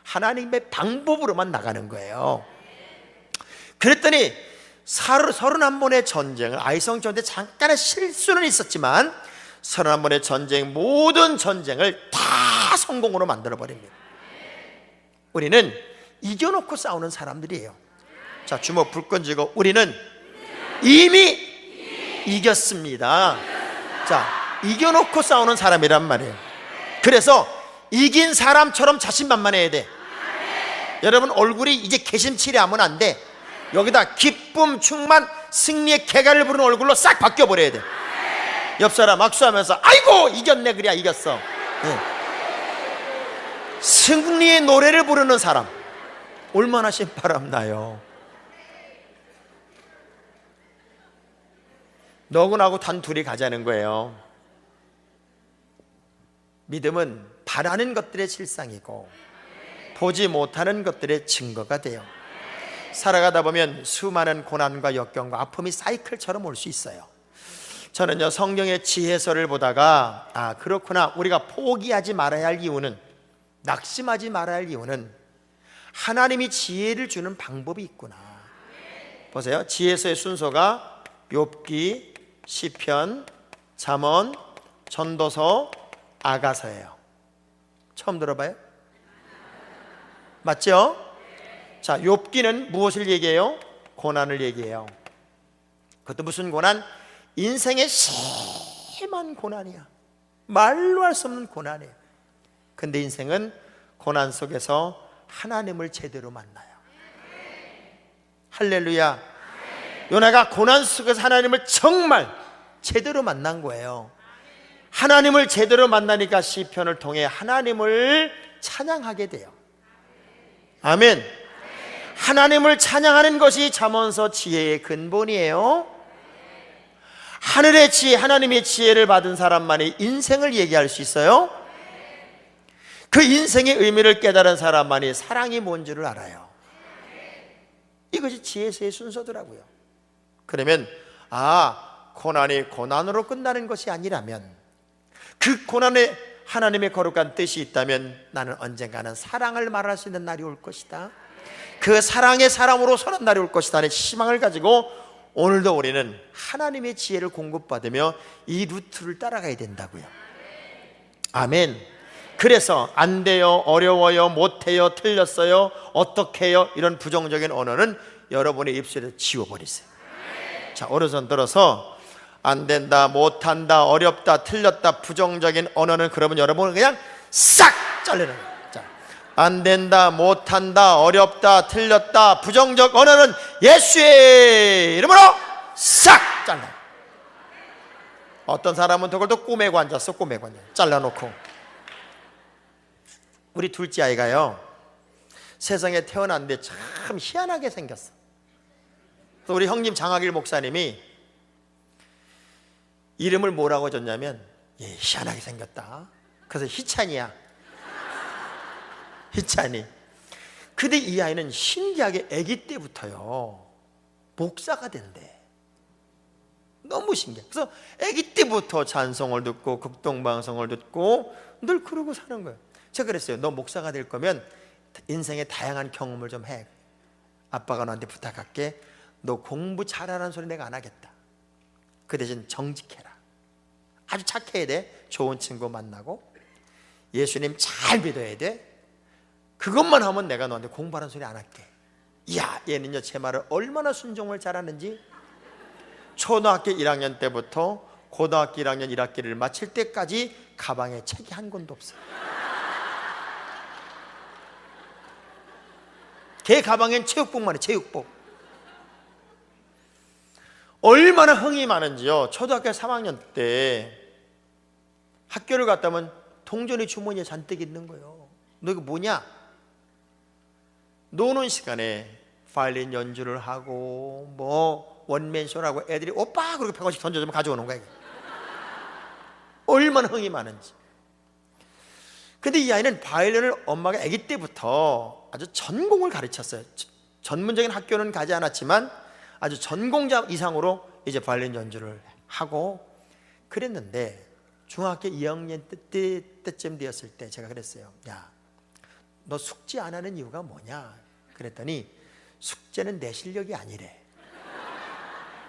하나님의 방법으로만 나가는 거예요. 그랬더니 31번의 전쟁을, 아이성 전투에 잠깐의 실수는 있었지만 31번의 전쟁, 모든 전쟁을 다 성공으로 만들어버립니다. 우리는 이겨놓고 싸우는 사람들이에요. 자, 주먹 불 던지고 우리는 이미 이겼습니다. 자, 이겨놓고 싸우는 사람이란 말이에요. 그래서 이긴 사람처럼 자신만만해야 돼. 여러분, 얼굴이 이제 개심치레하면 안 돼. 여기다 기쁨, 충만, 승리의 쾌가를 부르는 얼굴로 싹 바뀌어버려야 돼. 옆 사람 악수하면서 아이고 이겼네, 그래야 이겼어. 네. 승리의 노래를 부르는 사람 얼마나 신바람 나요. 너고 나고 단 둘이 가자는 거예요. 믿음은 바라는 것들의 실상이고 보지 못하는 것들의 증거가 돼요. 살아가다 보면 수많은 고난과 역경과 아픔이 사이클처럼 올 수 있어요. 저는요, 성경의 지혜서를 보다가 그렇구나, 우리가 포기하지 말아야 할 이유는, 낙심하지 말아야 할 이유는 하나님이 지혜를 주는 방법이 있구나. 보세요. 지혜서의 순서가 욥기, 시편, 잠언, 전도서, 아가서예요. 처음 들어봐요? 맞죠? 자, 욥기는 무엇을 얘기해요? 고난을 얘기해요. 그것도 무슨 고난? 인생의 심한 고난이야. 말로 할 수 없는 고난이에요. 근데 인생은 고난 속에서 하나님을 제대로 만나요. 할렐루야. 요나가 고난 속에서 하나님을 정말 제대로 만난 거예요. 하나님을 제대로 만나니까 시편을 통해 하나님을 찬양하게 돼요. 아멘. 하나님을 찬양하는 것이 잠언서 지혜의 근본이에요. 하늘의 지혜, 하나님의 지혜를 받은 사람만이 인생을 얘기할 수 있어요. 그 인생의 의미를 깨달은 사람만이 사랑이 뭔지를 알아요. 이것이 지혜서의 순서더라고요. 그러면 고난이 고난으로 끝나는 것이 아니라면, 그 고난에 하나님의 거룩한 뜻이 있다면 나는 언젠가는 사랑을 말할 수 있는 날이 올 것이다. 그 사랑의 사람으로 서는 날이 올 것이다 하는 희망을 가지고 오늘도 우리는 하나님의 지혜를 공급받으며 이 루트를 따라가야 된다고요. 아멘. 그래서 안 돼요, 어려워요, 못해요, 틀렸어요, 어떻게 해요, 이런 부정적인 언어는 여러분의 입술에서 지워버리세요. 자, 오른손 들어서 안 된다, 못한다, 어렵다, 틀렸다, 부정적인 언어는 그러면 여러분은 그냥 싹 잘라내는 거예요. 자, 안 된다, 못한다, 어렵다, 틀렸다, 부정적 언어는 예수의 이름으로 싹 잘라. 어떤 사람은 그걸 또 꼬매고 앉았어. 꼬매고 앉았어. 잘라놓고. 우리 둘째 아이가요, 세상에 태어났는데 참 희한하게 생겼어. 우리 형님 장학일 목사님이 이름을 뭐라고 줬냐면, 희한하게 생겼다. 그래서 희찬이야. 희찬이. 근데 이 아이는 신기하게 아기 때부터요 목사가 된대. 너무 신기해. 그래서 아기 때부터 찬송을 듣고 극동방송을 듣고 늘 그러고 사는 거예요. 제가 그랬어요. 너 목사가 될 거면 인생의 다양한 경험을 좀 해. 아빠가 너한테 부탁할게. 너 공부 잘하라는 소리 내가 안 하겠다. 그 대신 정직해라. 아주 착해야 돼. 좋은 친구 만나고 예수님 잘 믿어야 돼. 그것만 하면 내가 너한테 공부하라는 소리 안 할게. 이야, 얘는요 제 말을 얼마나 순종을 잘하는지. 초등학교 1학년 때부터 고등학교 1학년 1학기를 마칠 때까지 가방에 책이 한 권도 없어요. 걔 가방엔 체육복만 해. 체육복. 얼마나 흥이 많은지요. 초등학교 3학년 때 학교를 갔다 오면 동전이 주머니에 잔뜩 있는 거예요. 너 이거 뭐냐? 노는 시간에 바이올린 연주를 하고 뭐 원맨쇼를 하고 애들이 오빠 그렇게 100원씩 던져주면 가져오는 거야. 얼마나 흥이 많은지. 근데 이 아이는 바이올린을 엄마가 아기 때부터 아주 전공을 가르쳤어요. 전문적인 학교는 가지 않았지만 아주 전공자 이상으로 이제 바이올린 연주를 하고 그랬는데, 중학교 2학년 때쯤 되었을 때 제가 그랬어요. 야, 너 숙제 안 하는 이유가 뭐냐? 그랬더니 숙제는 내 실력이 아니래.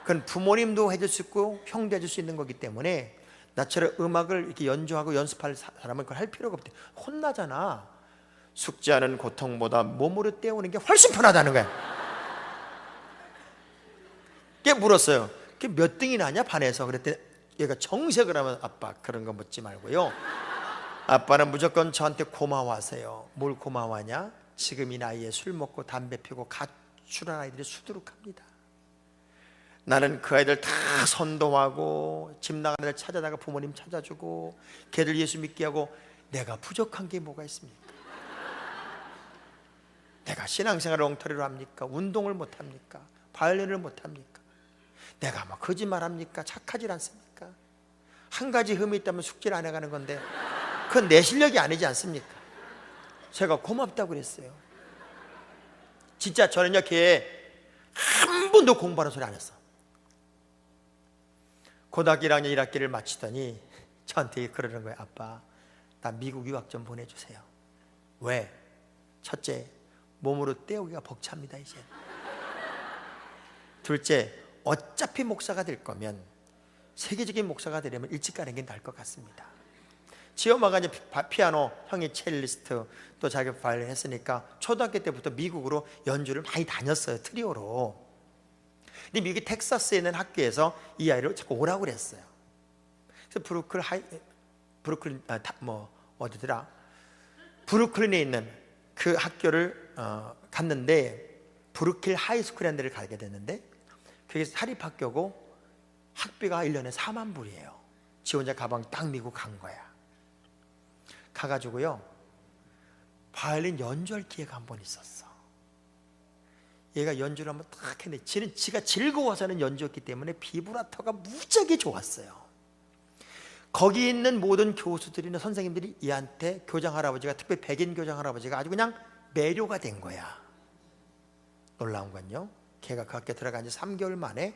그건 부모님도 해줄 수 있고 형도 해줄 수 있는 거기 때문에 나처럼 음악을 이렇게 연주하고 연습할 사람은 그걸 할 필요가 없대. 혼나잖아. 숙제하는 고통보다 몸으로 때우는 게 훨씬 편하다는 거야. 걔 물었어요. 걔 몇 등이 나냐 반에서. 그랬더니 얘가 정색을 하면, 아빠 그런 거 묻지 말고요, 아빠는 무조건 저한테 고마워하세요. 뭘 고마워하냐? 지금 이 나이에 술 먹고 담배 피우고 가출한 아이들이 수두룩합니다. 나는 그 아이들 다 선도하고 집 나가는 애들 찾아다가 부모님 찾아주고 걔들 예수 믿게 하고 내가 부족한 게 뭐가 있습니까? 내가 신앙생활을 엉터리로 합니까? 운동을 못합니까? 바이올린을 못합니까? 내가 뭐 거짓말합니까? 착하질 않습니까? 한 가지 흠이 있다면 숙제를 안 해가는 건데 그건 내 실력이 아니지 않습니까? 제가 고맙다고 그랬어요. 진짜 저는요 걔 한 번도 공부하는 소리 안 했어. 고등학교 1학년 1학기를 마치더니 저한테 그러는 거예요. 아빠, 나 미국 유학 좀 보내주세요. 왜? 첫째, 몸으로 때우기가 벅찹니다 이제. 둘째, 어차피 목사가 될 거면 세계적인 목사가 되려면 일찍 가는 게 나을 것 같습니다. 지엄마가 이제 피아노, 형이 첼리스트, 또 자기 바이올린 했으니까 초등학교 때부터 미국으로 연주를 많이 다녔어요. 트리오로. 근데 미국 텍사스에 있는 학교에서 이 아이를 자꾸 오라고 그랬어요. 그래서 브루클린에 있는 그 학교를 갔는데 브루클 하이스쿨이라는 데를 가게 됐는데 그게 사립학교고 학비가 1년에 4만 불이에요. 지 혼자 가방 딱 미국 간 거야. 가가지고요 바이올린 연주할 기회가 한 번 있었어. 얘가 연주를 한번 딱 했는데 지가 즐거워서는 연주였기 때문에 비브라토가 무지하게 좋았어요. 거기 있는 모든 교수들이나 선생님들이 얘한테 교장 할아버지가, 특히 백인 교장 할아버지가 아주 그냥 매료가 된 거야. 놀라운 건요, 걔가 그 학교에 들어간 지 3개월 만에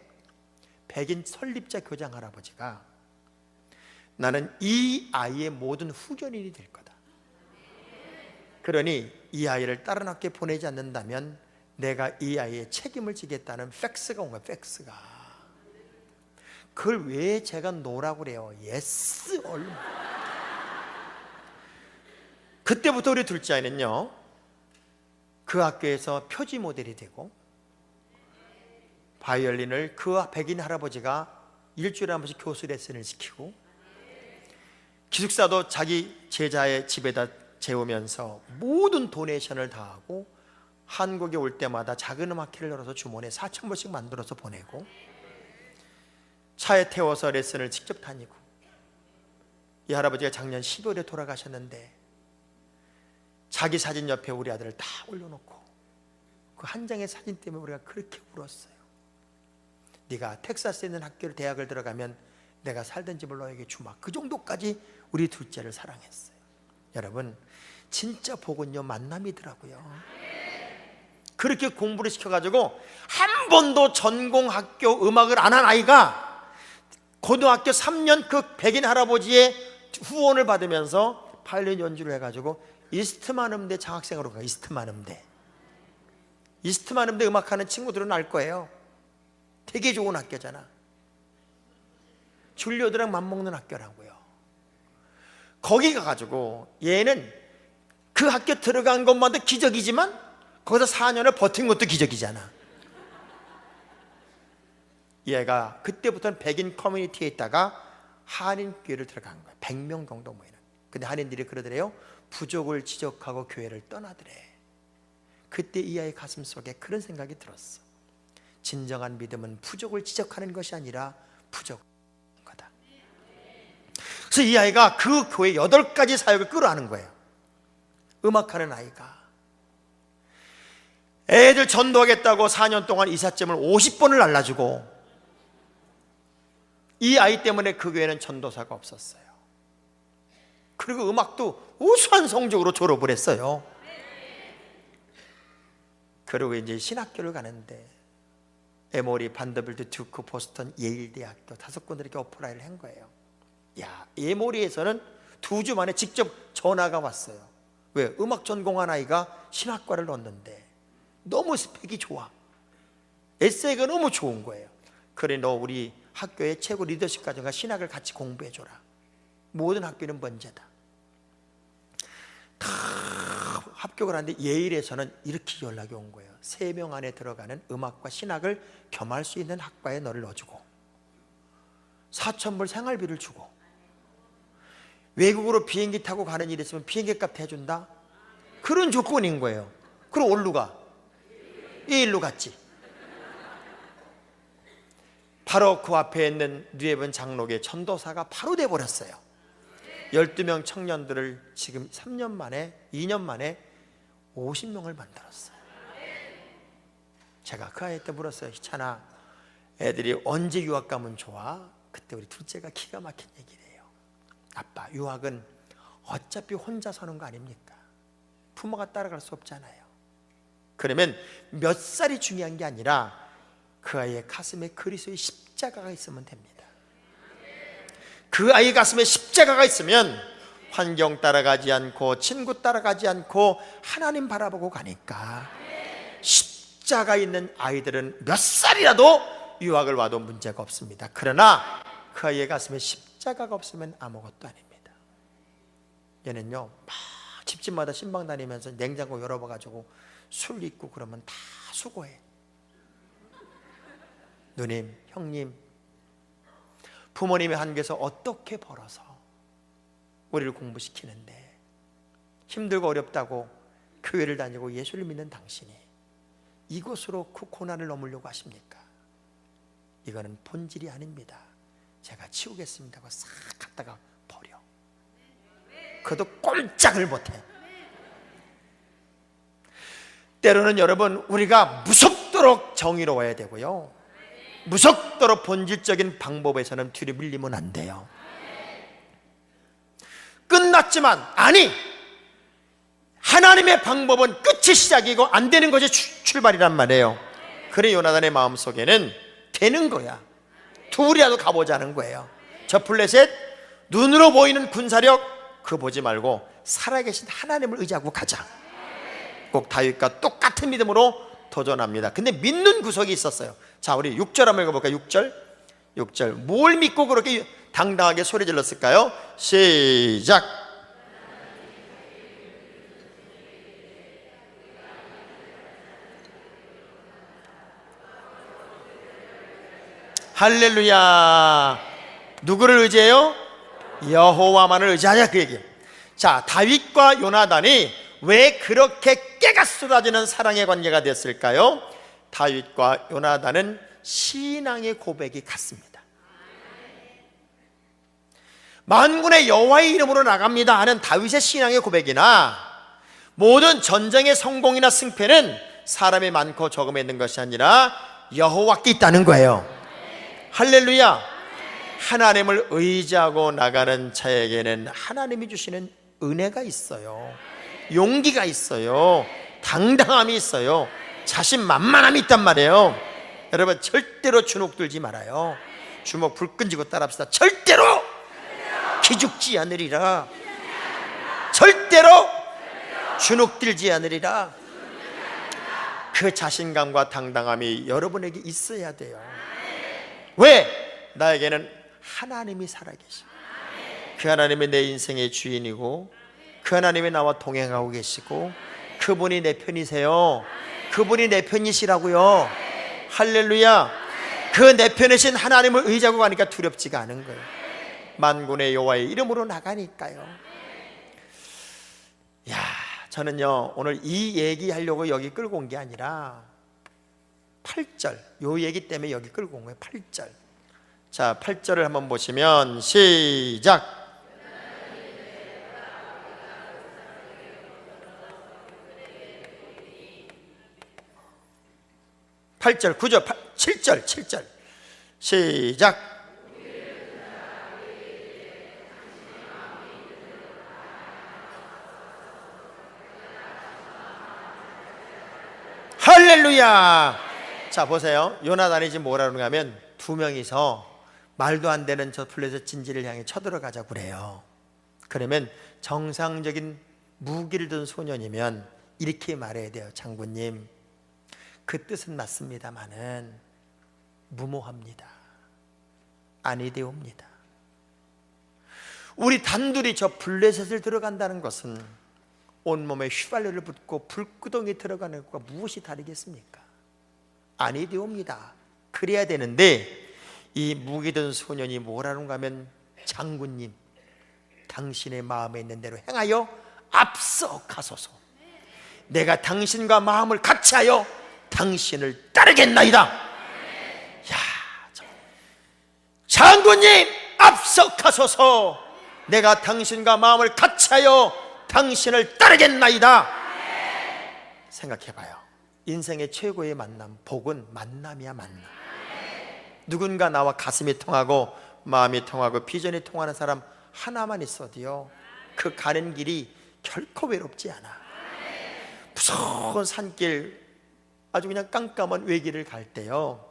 백인 설립자 교장 할아버지가 나는 이 아이의 모든 후견인이 될 거다. 그러니 이 아이를 다른 학교에 보내지 않는다면 내가 이 아이의 책임을 지겠다는 팩스가 온 거야. 팩스가. 그걸 왜 제가 노라고 그래요? 예스 얼. 그때부터 우리 둘째 아이는요, 그 학교에서 표지 모델이 되고, 바이올린을 그 백인 할아버지가 일주일에 한 번씩 교수 레슨을 시키고, 기숙사도 자기 제자의 집에다 재우면서 모든 도네이션을 다 하고, 한국에 올 때마다 작은 음악회를 열어서 주머니에 4,000불씩 만들어서 보내고, 차에 태워서 레슨을 직접 다니고. 이 할아버지가 작년 12월에 돌아가셨는데 자기 사진 옆에 우리 아들을 다 올려놓고 그 한 장의 사진 때문에 우리가 그렇게 울었어요. 네가 텍사스에 있는 학교를, 대학을 들어가면 내가 살던 집을 너에게 주마. 그 정도까지 우리 둘째를 사랑했어요. 여러분, 진짜 복은요, 만남이더라고요. 그렇게 공부를 시켜가지고 한 번도 전공학교 음악을 안 한 아이가 고등학교 3년 그 백인 할아버지의 후원을 받으면서 바이올린 연주를 해가지고 이스트만 음대 장학생으로 가. 이스트만 음대. 이스트만 음대 음악하는 친구들은 알 거예요. 되게 좋은 학교잖아. 줄리오드랑 맞먹는 학교라고요. 거기 가가지고 얘는 그 학교 들어간 것만도 기적이지만 거기서 4년을 버틴 것도 기적이잖아. 얘가 그때부터는 백인 커뮤니티에 있다가 한인교회를 들어간 거야. 100명 정도 모이는. 근데 한인들이 그러더래요, 부족을 지적하고 교회를 떠나더래. 그때 이 아이 가슴 속에 그런 생각이 들었어. 진정한 믿음은 부족을 지적하는 것이 아니라 부족한 거다. 그래서 이 아이가 그 교회 8가지 사역을 끌어안은 거예요. 음악하는 아이가 애들 전도하겠다고 4년 동안 이삿짐을 50번을 날라주고, 이 아이 때문에 그 교회는 전도사가 없었어요. 그리고 음악도 우수한 성적으로 졸업을 했어요. 그리고 이제 신학교를 가는데 에모리, 반더빌트, 듀크, 보스턴, 예일 대학교 5군데에게 오프라인을 한 거예요. 야, 에모리에서는 2주 만에 직접 전화가 왔어요. 왜? 음악 전공한 아이가 신학과를 넣었는데 너무 스펙이 좋아. 에세이가 너무 좋은 거예요. 그래, 너 우리 학교의 최고 리더십 과정과 신학을 같이 공부해줘라. 모든 학교는 번제다. 다 합격을 하는데 예일에서는 이렇게 연락이 온 거예요. 3명 안에 들어가는 음악과 신학을 겸할 수 있는 학과에 너를 넣어주고 4,000불 생활비를 주고 외국으로 비행기 타고 가는 일이 있으면 비행기 값 대준다. 그런 조건인 거예요. 그럼 어디로 가? 예일로 갔지. 바로 그 앞에 있는 뉴에번 장로교 전도사가 바로 돼버렸어요. 12명 청년들을 지금 3년 만에, 2년 만에 50명을 만들었어요. 제가 그 아이 때 물었어요. 희찬아, 애들이 언제 유학 가면 좋아? 그때 우리 둘째가 기가 막힌 얘기를 해요. 아빠, 유학은 어차피 혼자 사는 거 아닙니까? 부모가 따라갈 수 없잖아요. 그러면 몇 살이 중요한 게 아니라 그 아이의 가슴에 그리스도의 십자가가 있으면 됩니다. 그 아이 가슴에 십자가가 있으면 환경 따라가지 않고 친구 따라가지 않고 하나님 바라보고 가니까 십자가 있는 아이들은 몇 살이라도 유학을 와도 문제가 없습니다. 그러나 그 아이의 가슴에 십자가가 없으면 아무것도 아닙니다. 얘는요, 막 집집마다 신방 다니면서 냉장고 열어봐가지고 술 있고 그러면 다 수고해. 누님, 형님, 부모님의 한계에서 어떻게 벌어서 우리를 공부시키는데 힘들고 어렵다고 교회를 다니고 예수를 믿는 당신이 이곳으로 그 고난을 넘으려고 하십니까? 이거는 본질이 아닙니다. 제가 치우겠습니다 하고 싹 갖다가 버려. 그것도 꼼짝을 못해. 때로는 여러분, 우리가 무섭 무섭도록 정의로워야 되고요, 무섭도록 본질적인 방법에서는 뒤로 밀리면 안 돼요. 끝났지만 아니, 하나님의 방법은 끝이 시작이고 안 되는 것이 출발이란 말이에요. 그래 요나단의 마음속에는 되는 거야. 둘이라도 가보자는 거예요. 저 블레셋 눈으로 보이는 군사력 그거 보지 말고 살아계신 하나님을 의지하고 가자. 꼭 다윗과 똑같은 믿음으로 도전합니다. 근데 믿는 구석이 있었어요. 자, 우리 6절 한번 읽어볼까요? 6절 뭘 믿고 그렇게 당당하게 소리 질렀을까요? 시작. 할렐루야. 누구를 의지해요? 여호와만을 의지하자, 그 얘기. 자, 다윗과 요나단이 왜 그렇게 깨가 쏟아지는 사랑의 관계가 됐을까요? 다윗과 요나단은 신앙의 고백이 같습니다. 만군의 여호와의 이름으로 나갑니다 하는 다윗의 신앙의 고백이나 모든 전쟁의 성공이나 승패는 사람이 많고 적음에 있는 것이 아니라 여호와께 있다는 거예요. 할렐루야. 하나님을 의지하고 나가는 자에게는 하나님이 주시는 은혜가 있어요, 용기가 있어요, 당당함이 있어요, 자신만만함이 있단 말이에요. 여러분 절대로 주눅 들지 말아요. 주먹 불 끈지고 따라합시다. 절대로 기죽지 않으리라. 절대로 주눅 들지 않으리라. 그 자신감과 당당함이 여러분에게 있어야 돼요. 왜? 나에게는 하나님이 살아계시고 그 하나님이 내 인생의 주인이고 그 하나님이 나와 동행하고 계시고 그분이 내 편이세요. 그분이 내 편이시라고요. 할렐루야. 그 내 편이신 하나님을 의지하고 가니까 두렵지가 않은 거예요. 만군의 여호와의 이름으로 나가니까요. 야, 저는요 오늘 이 얘기하려고 여기 끌고 온 게 아니라 8절, 요 얘기 때문에 여기 끌고 온 거예요. 8절. 자, 8절을 한번 보시면 시작. 8절, 9절, 7절 시작. 할렐루야. 자, 보세요. 요나단이 지금 뭐라 그러는가 하면 두 명이서 말도 안 되는 저 블레셋 진지를 향해 쳐들어가자고 그래요. 그러면 정상적인 무기를 든 소년이면 이렇게 말해야 돼요. 장군님, 그 뜻은 맞습니다마는 무모합니다. 아니되옵니다. 우리 단둘이 저 블레셋을 들어간다는 것은 온몸에 휘발유를 붓고 불구덩이에 들어가는 것과 무엇이 다르겠습니까? 아니되옵니다. 그래야 되는데 이 무기든 소년이 뭐라는가 하면 장군님, 당신의 마음에 있는 대로 행하여 앞서 가소서. 내가 당신과 마음을 같이하여 당신을 따르겠나이다. 야, 장군님 앞서 가소서. 내가 당신과 마음을 같이하여 당신을 따르겠나이다. 생각해봐요. 인생의 최고의 만남, 복은 만남이야, 만남. 누군가 나와 가슴이 통하고 마음이 통하고 비전이 통하는 사람 하나만 있어도요, 그 가는 길이 결코 외롭지 않아. 무서운 산길, 아주 그냥 깜깜한 외길을 갈 때요,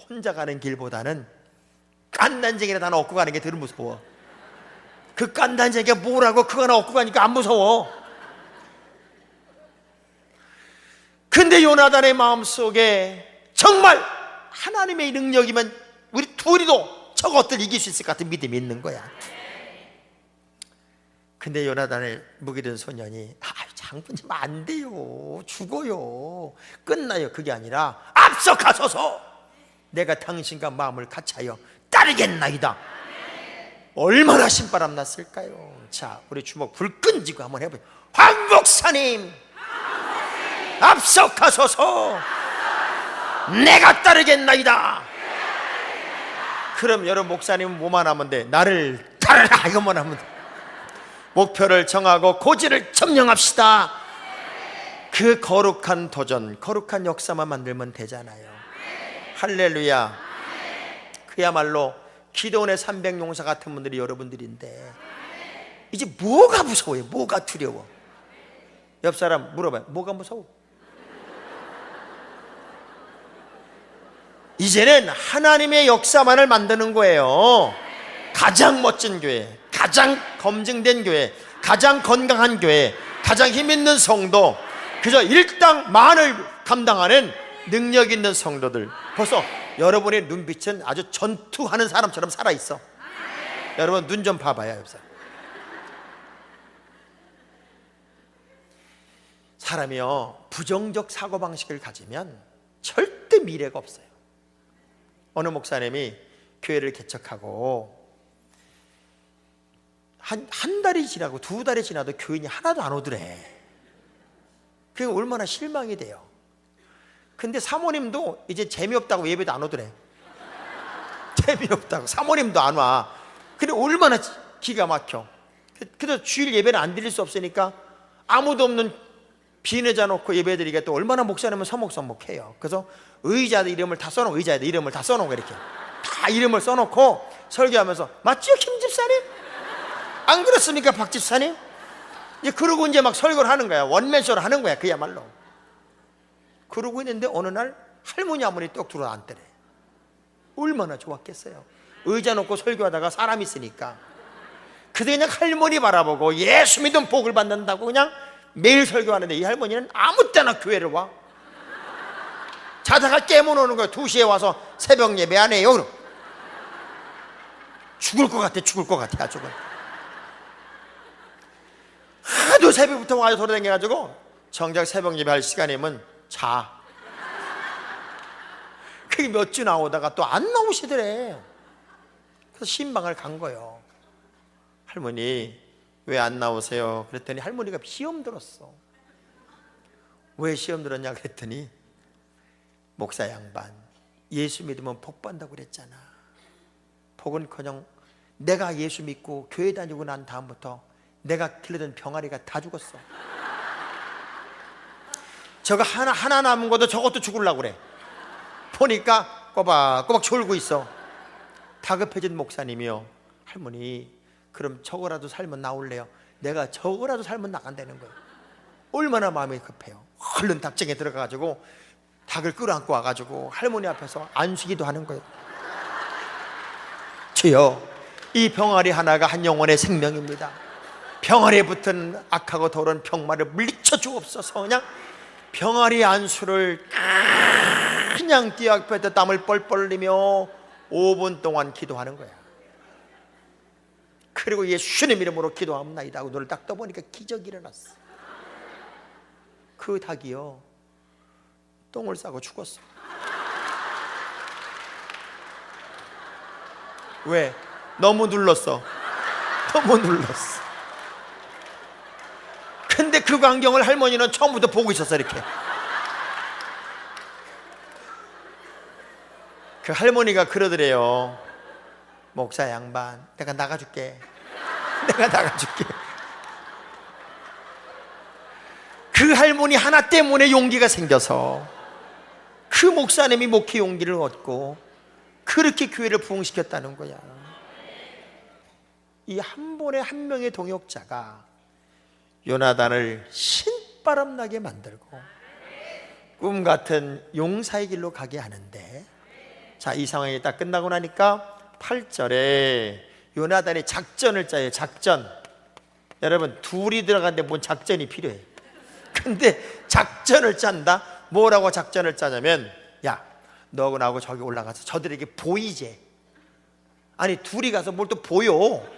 혼자 가는 길보다는 깐난쟁이를 하나 얻고 가는 게 덜 무서워. 그 깐난쟁이가 뭐라고 그거 하나 얻고 가니까 안 무서워. 근데 요나단의 마음속에 정말 하나님의 능력이면 우리 둘이도 저것들 이길 수 있을 것 같은 믿음이 있는 거야. 근데 요나단의 무기든 소년이 장군님 안 돼요, 죽어요, 끝나요. 그게 아니라 앞서 가소서. 내가 당신과 마음을 같이하여 따르겠나이다. 얼마나 신바람 났을까요? 자, 우리 주먹 불 끈지고 한번 해보죠. 황 목사님 앞서 가소서. 내가 따르겠나이다. 그럼 여러분 목사님은 뭐만 하면 돼? 나를 따르라 이것만 하면 돼. 목표를 정하고 고지를 점령합시다. 그 거룩한 도전, 거룩한 역사만 만들면 되잖아요. 할렐루야. 그야말로 기도원의 300용사 같은 분들이 여러분들인데 이제 뭐가 무서워요? 뭐가 두려워? 옆 사람 물어봐요. 뭐가 무서워? 이제는 하나님의 역사만을 만드는 거예요. 가장 멋진 교회, 가장 검증된 교회, 가장 건강한 교회, 가장 힘있는 성도, 그저 일당만을 감당하는 능력 있는 성도들. 벌써 여러분의 눈빛은 아주 전투하는 사람처럼 살아있어. 여러분 눈 좀 봐봐요. 옆 사람. 사람이요, 부정적 사고방식을 가지면 절대 미래가 없어요. 어느 목사님이 교회를 개척하고 한 달이 지나고 두 달이 지나도 교인이 하나도 안 오더래. 그게 얼마나 실망이 돼요. 근데 사모님도 이제 재미없다고 예배도 안 오더래. 재미없다고 사모님도 안 와. 근데 얼마나 기가 막혀. 그래서 주일 예배는 안 드릴 수 없으니까 아무도 없는 빈 의자 놓고 예배 드리기가 또 얼마나 목사님은 서먹서먹해요. 그래서 의자들 이름을 다 써놓고, 의자에다 이름을 다 써놓고, 이렇게 다 이름을 써놓고 설교하면서, 맞지요 김 집사님? 안 그렇습니까 박 집사님? 그러고 이제 막 설교를 하는 거야. 원맨쇼를 하는 거야 그야말로. 그러고 있는데 어느 날 할머니 한 분이 똑 들어앉더래. 얼마나 좋았겠어요. 의자 놓고 설교하다가 사람 있으니까. 그때 그냥 할머니 바라보고 예수 믿으면 복을 받는다고 그냥 매일 설교하는데, 이 할머니는 아무 때나 교회를 와. 자다가 깨무는 거야. 2시에 와서 새벽 예배 안 해요. 그럼 죽을 것 같아. 죽을 것 같아. 아주 하도 새벽부터 와서 돌아다녀가지고 정작 새벽 예배 할 시간이면 자. 그게 몇 주 나오다가 또 안 나오시더래. 그래서 신방을 간 거예요. 할머니 왜 안 나오세요? 그랬더니 할머니가 시험 들었어. 왜 시험 들었냐 그랬더니, 목사 양반, 예수 믿으면 복 받는다고 그랬잖아. 복은커녕 내가 예수 믿고 교회 다니고 난 다음부터 내가 길러던 병아리가 다 죽었어. 저거 하나 남은 것도 저것도 죽으려고 그래. 보니까 꼬박꼬박 졸고 있어. 다급해진 목사님이요, 할머니 그럼 저거라도 살면 나올래요? 내가 저거라도 살면 나간다는 거예요. 얼마나 마음이 급해요. 얼른 닭장에 들어가가지고 닭을 끌어안고 와가지고 할머니 앞에서 안수기도 하는 거예요. 주여, 이 병아리 하나가 한 영혼의 생명입니다. 병아리에 붙은 악하고 더러운 병마를 물리쳐 주옵소서. 그냥 병아리 안수를 그냥 띠 앞에다 땀을 뻘뻘 흘리며 5분 동안 기도하는 거야. 그리고 예수님 이름으로 기도합나이다 하고 눈을 딱 떠보니까 기적이 일어났어. 그 닭이요, 똥을 싸고 죽었어. 왜? 너무 눌렀어. 너무 눌렀어. 근데 그 광경을 할머니는 처음부터 보고 있었어. 이렇게 그 할머니가 그러더래요. 목사 양반, 내가 나가줄게. 내가 나가줄게. 그 할머니 하나 때문에 용기가 생겨서 그 목사님이 목회 용기를 얻고 그렇게 교회를 부흥시켰다는 거야. 이 한 번에 한 명의 동역자가 요나단을 신바람나게 만들고 꿈 같은 용사의 길로 가게 하는데, 자, 이 상황이 딱 끝나고 나니까 8절에 요나단이 작전을 짜요. 작전. 여러분, 둘이 들어갔는데 뭔 작전이 필요해. 근데 작전을 짠다. 뭐라고 작전을 짜냐면, 야, 너하고 나하고 저기 올라가서 저들에게 보이제. 아니, 둘이 가서 뭘 또 보여.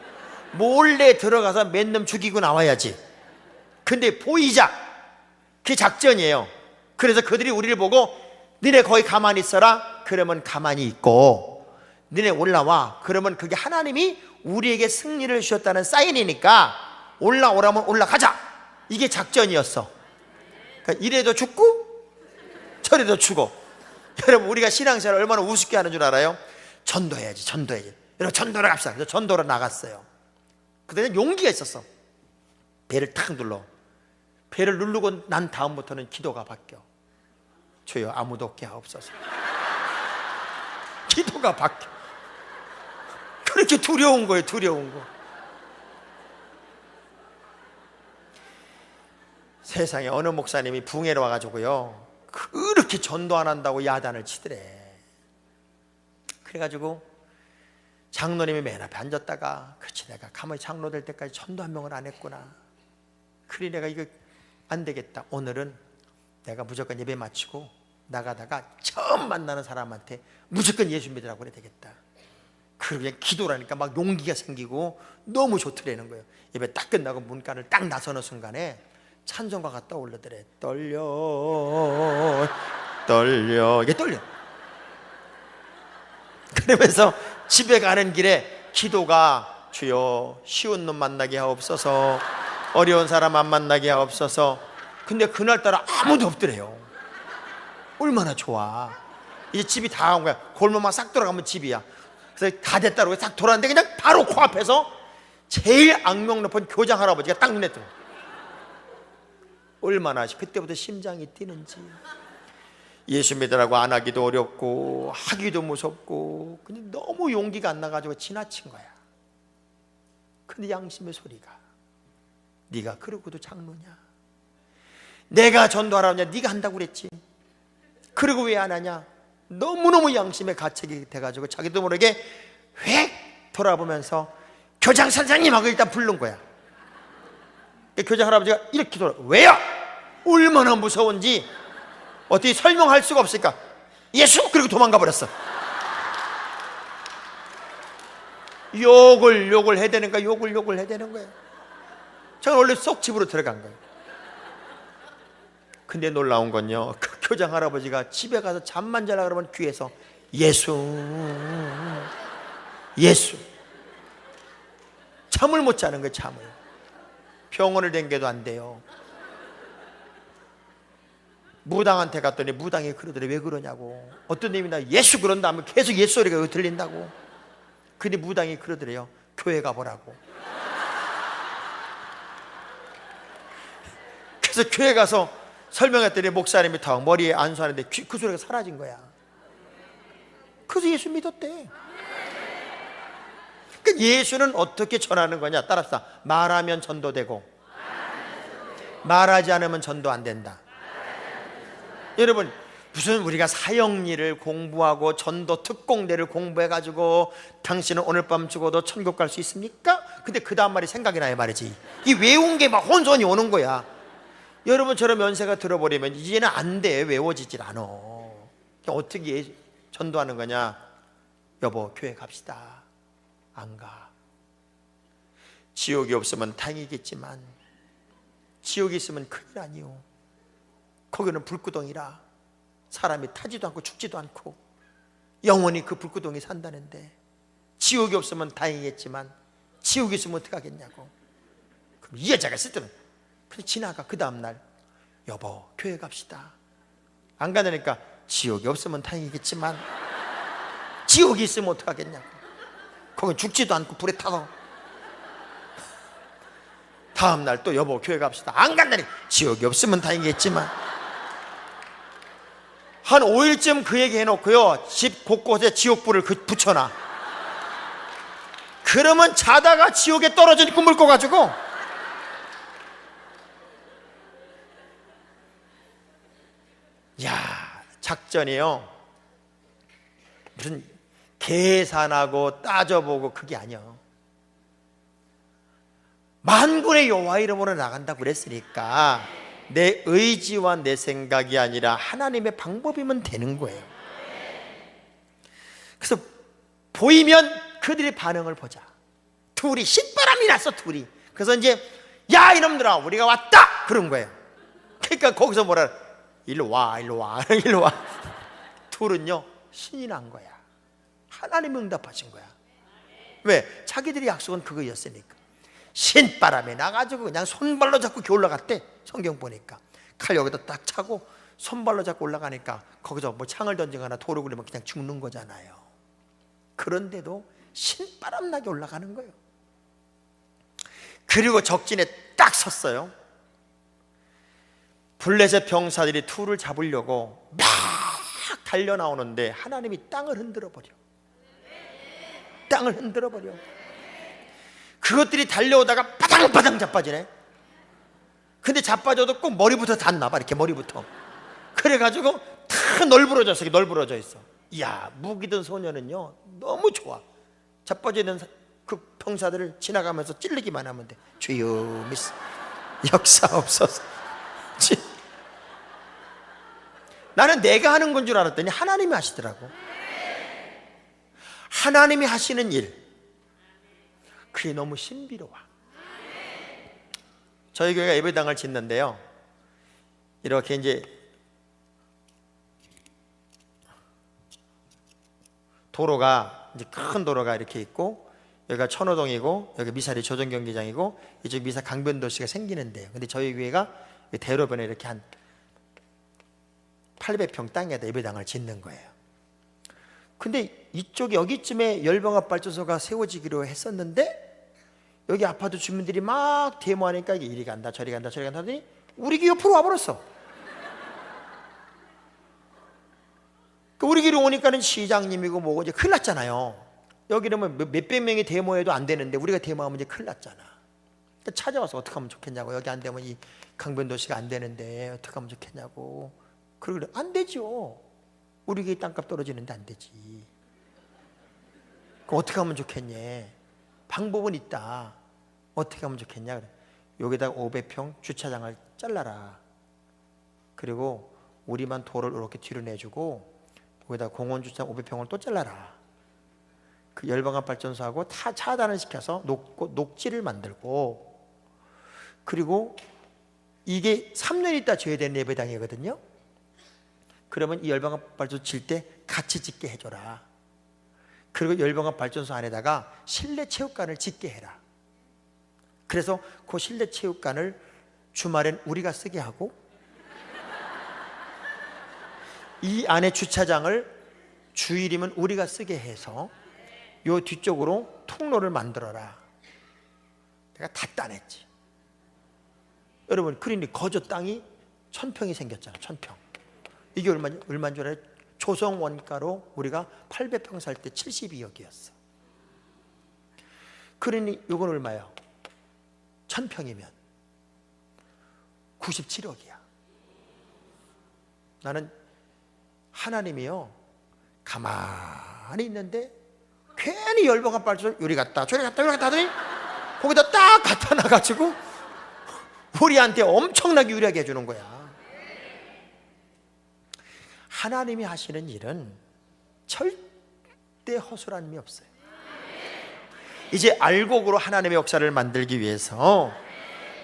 몰래 들어가서 몇 놈 죽이고 나와야지. 근데 보이자. 그게 작전이에요. 그래서 그들이 우리를 보고 너네 거기 가만히 있어라. 그러면 가만히 있고, 너네 올라와. 그러면 그게 하나님이 우리에게 승리를 주셨다는 사인이니까 올라오라면 올라가자. 이게 작전이었어. 그러니까 이래도 죽고 저래도 죽어. 여러분, 우리가 신앙생활 얼마나 우습게 하는 줄 알아요? 전도해야지, 전도해야지. 여러분, 전도를 갑시다. 그래서 전도를 나갔어요. 그때는 용기가 있었어. 배를 탁 눌러. 배를 누르고 난 다음부터는 기도가 바뀌어. 주여 아무도 없게 하옵소서. 기도가 바뀌어. 그렇게 두려운 거예요. 두려운 거. 세상에 어느 목사님이 붕해로 와가지고요, 그렇게 전도 안 한다고 야단을 치더래. 그래가지고 장로님이 맨 앞에 앉았다가, 그치 내가 가만히 장로 될 때까지 전도 한 명을 안 했구나. 그래 내가 이거 안 되겠다. 오늘은 내가 무조건 예배 마치고 나가다가 처음 만나는 사람한테 무조건 예수 믿으라고 그래야 되겠다. 그러고 그냥 기도라니까 막 용기가 생기고 너무 좋더라는 거예요. 예배 딱 끝나고 문간을 딱 나서는 순간에 찬송가가 떠오르더래. 떨려 떨려, 이게 떨려. 그러면서 집에 가는 길에 기도가, 주여 쉬운 놈 만나게 하옵소서, 어려운 사람 안 만나게 하옵소서. 근데 그날따라 아무도 없더래요. 얼마나 좋아. 이제 집이 다 온 거야. 골목만 싹 돌아가면 집이야. 그래서 다 됐다고 싹 돌았는데 그냥 바로 코앞에서 제일 악명 높은 교장 할아버지가 딱 눈에 들어. 얼마나 그때부터 심장이 뛰는지. 예수 믿으라고 안 하기도 어렵고 하기도 무섭고 그냥 너무 용기가 안 나가지고 지나친 거야. 근데 양심의 소리가, 네가 그러고도 장로냐? 내가 전도하라냐? 네가 한다고 그랬지. 그리고 왜 안 하냐? 너무너무 양심의 가책이 돼가지고 자기도 모르게 획 돌아보면서 교장 선생님하고 일단 부른 거야. 교장 할아버지가 이렇게 돌아. 왜요? 얼마나 무서운지 어떻게 설명할 수가 없으니까 예수! 그리고 도망가 버렸어. 욕을 해야 되는 거야. 욕을 해야 되는 거야. 저는 원래 쏙 집으로 들어간 거예요. 근데 놀라운 건요, 그 교장 할아버지가 집에 가서 잠만 자라 그러면 귀에서 예수 잠을 못 자는 거예요. 잠을. 병원을 댕겨도 안 돼요. 무당한테 갔더니 무당이 그러더래. 왜 그러냐고. 어떤 놈이 나 예수 그런다 하면 계속 예수 소리가 들린다고. 근데 무당이 그러더래요. 교회 가보라고. 그래서 교회 가서 설명했더니 목사님이 다 머리에 안수하는데 그 소리가 사라진 거야. 그래서 예수 믿었대. 그러니까 예수는 어떻게 전하는 거냐? 따라합시다. 말하면 전도되고 말하지 않으면 전도 안 된다. 여러분, 무슨 우리가 사형리를 공부하고 전도 특공대를 공부해가지고 당신은 오늘 밤 죽어도 천국 갈 수 있습니까? 근데 그 다음 말이 생각이 나요 말이지. 이 외운 게 막 혼선이 오는 거야. 여러분처럼 연세가 들어버리면 이제는 안 돼. 외워지질 않아. 어떻게 전도하는 거냐? 여보 교회 갑시다. 안 가. 지옥이 없으면 다행이겠지만 지옥이 있으면 큰일 아니오. 거기는 불구덩이라 사람이 타지도 않고 죽지도 않고 영원히 그 불구덩이 산다는데 지옥이 없으면 다행이겠지만 지옥이 있으면 어떡하겠냐고. 그럼 이 여자가 쓸 때는 그냥 지나가. 그 다음날 여보 교회 갑시다. 안 가냐니까 지옥이 없으면 다행이겠지만 지옥이 있으면 어떡하겠냐고. 거긴 죽지도 않고 불에 타서. 다음날 또 여보 교회 갑시다. 안 간다니 지옥이 없으면 다행이겠지만. 한 5일쯤 그 얘기 해놓고요 집 곳곳에 지옥불을 붙여놔. 그러면 자다가 지옥에 떨어진 꿈을 꿔가지고 야 작전이요 무슨 계산하고 따져보고 그게 아니야. 만군의 여호와 이름으로 나간다고 그랬으니까 내 의지와 내 생각이 아니라 하나님의 방법이면 되는 거예요. 그래서 보이면 그들의 반응을 보자. 둘이 신바람이 났어. 둘이. 그래서 이제 야 이놈들아 우리가 왔다 그런 거예요. 그러니까 거기서 뭐라 일로 와 일로 와 일로 와. 둘은요 신이 난 거야. 하나님이 응답하신 거야. 왜? 자기들의 약속은 그거였으니까. 신바람에 나가지고 그냥 손발로 잡고 올라갔대. 성경 보니까 칼 여기다 딱 차고 손발로 잡고 올라가니까 거기서 뭐 창을 던지거나 돌을 굴리면 그냥 죽는 거잖아요. 그런데도 신바람 나게 올라가는 거예요. 그리고 적진에 딱 섰어요. 블레셋 병사들이 투를 잡으려고 막 달려 나오는데 하나님이 땅을 흔들어 버려. 땅을 흔들어 버려. 그것들이 달려오다가 바당바당 자빠지네. 근데 자빠져도 꼭 머리부터 닿나 봐. 이렇게 머리부터. 그래가지고 다 널브러졌어. 널브러져 있어. 이야, 무기든 소녀는요 너무 좋아. 자빠져 있는 그 병사들을 지나가면서 찔르기만 하면 돼. 주여 미스 역사없어서. 나는 내가 하는 건 줄 알았더니 하나님이 하시더라고. 하나님이 하시는 일, 그게 너무 신비로워. 저희 교회가 예배당을 짓는데요, 이렇게 이제 도로가 이제 큰 도로가 이렇게 있고, 여기가 천호동이고 여기 미사리 조정경기장이고 이쪽 미사 강변도시가 생기는데요. 근데 저희 교회가 대로변에 이렇게 한 800평 땅에다 예배당을 짓는 거예요. 근데 이쪽에 여기쯤에 열병합 발전소가 세워지기로 했었는데, 여기 아파트 주민들이 막 데모하니까 이게 이리 간다 저리 간다 저리 간다 하더니 우리 길 옆으로 와버렸어. 우리 길에 오니까는 시장님이고 뭐고 이제 큰일 났잖아요. 여기는 뭐 몇백 명이 데모해도 안 되는데 우리가 데모하면 이제 큰일 났잖아. 그러니까 찾아와서 어떻게 하면 좋겠냐고. 여기 안 되면 이 강변도시가 안 되는데 어떻게 하면 좋겠냐고. 그러길래 안 되죠. 우리 길 땅값 떨어지는데 안 되지. 그럼 어떻게 하면 좋겠냐. 방법은 있다. 어떻게 하면 좋겠냐. 그래. 여기다가 500평 주차장을 잘라라. 그리고 우리만 도를 이렇게 뒤로 내주고 거기다 공원 주차장 500평을 또 잘라라. 그 열방압 발전소하고 다 차단을 시켜서 녹지를 만들고, 그리고 이게 3년 있다 줘야 되는 예배당이거든요. 그러면 이 열방압 발전소 질 때 같이 짓게 해줘라. 그리고 열방압 발전소 안에다가 실내 체육관을 짓게 해라. 그래서 그 실내 체육관을 주말엔 우리가 쓰게 하고, 이 안에 주차장을 주일이면 우리가 쓰게 해서 요 뒤쪽으로 통로를 만들어라. 내가 다 따냈지. 여러분, 그러니 거저 땅이 1000평이 생겼잖아. 1000평. 이게 얼마인 줄 알아요? 조성 원가로 우리가 800평 살 때 72억이었어. 그러니 이건 얼마예요? 1000평이면 97억이야. 나는 하나님이요 가만히 있는데 괜히 열방압 발전소 요리 갔다 저리 갔다 요리 갔다 하더니 거기다 딱 갖다 놔가지고 우리한테 엄청나게 유리하게 해주는 거야. 하나님이 하시는 일은 절대 허술한 일이 없어요. 이제 알곡으로 하나님의 역사를 만들기 위해서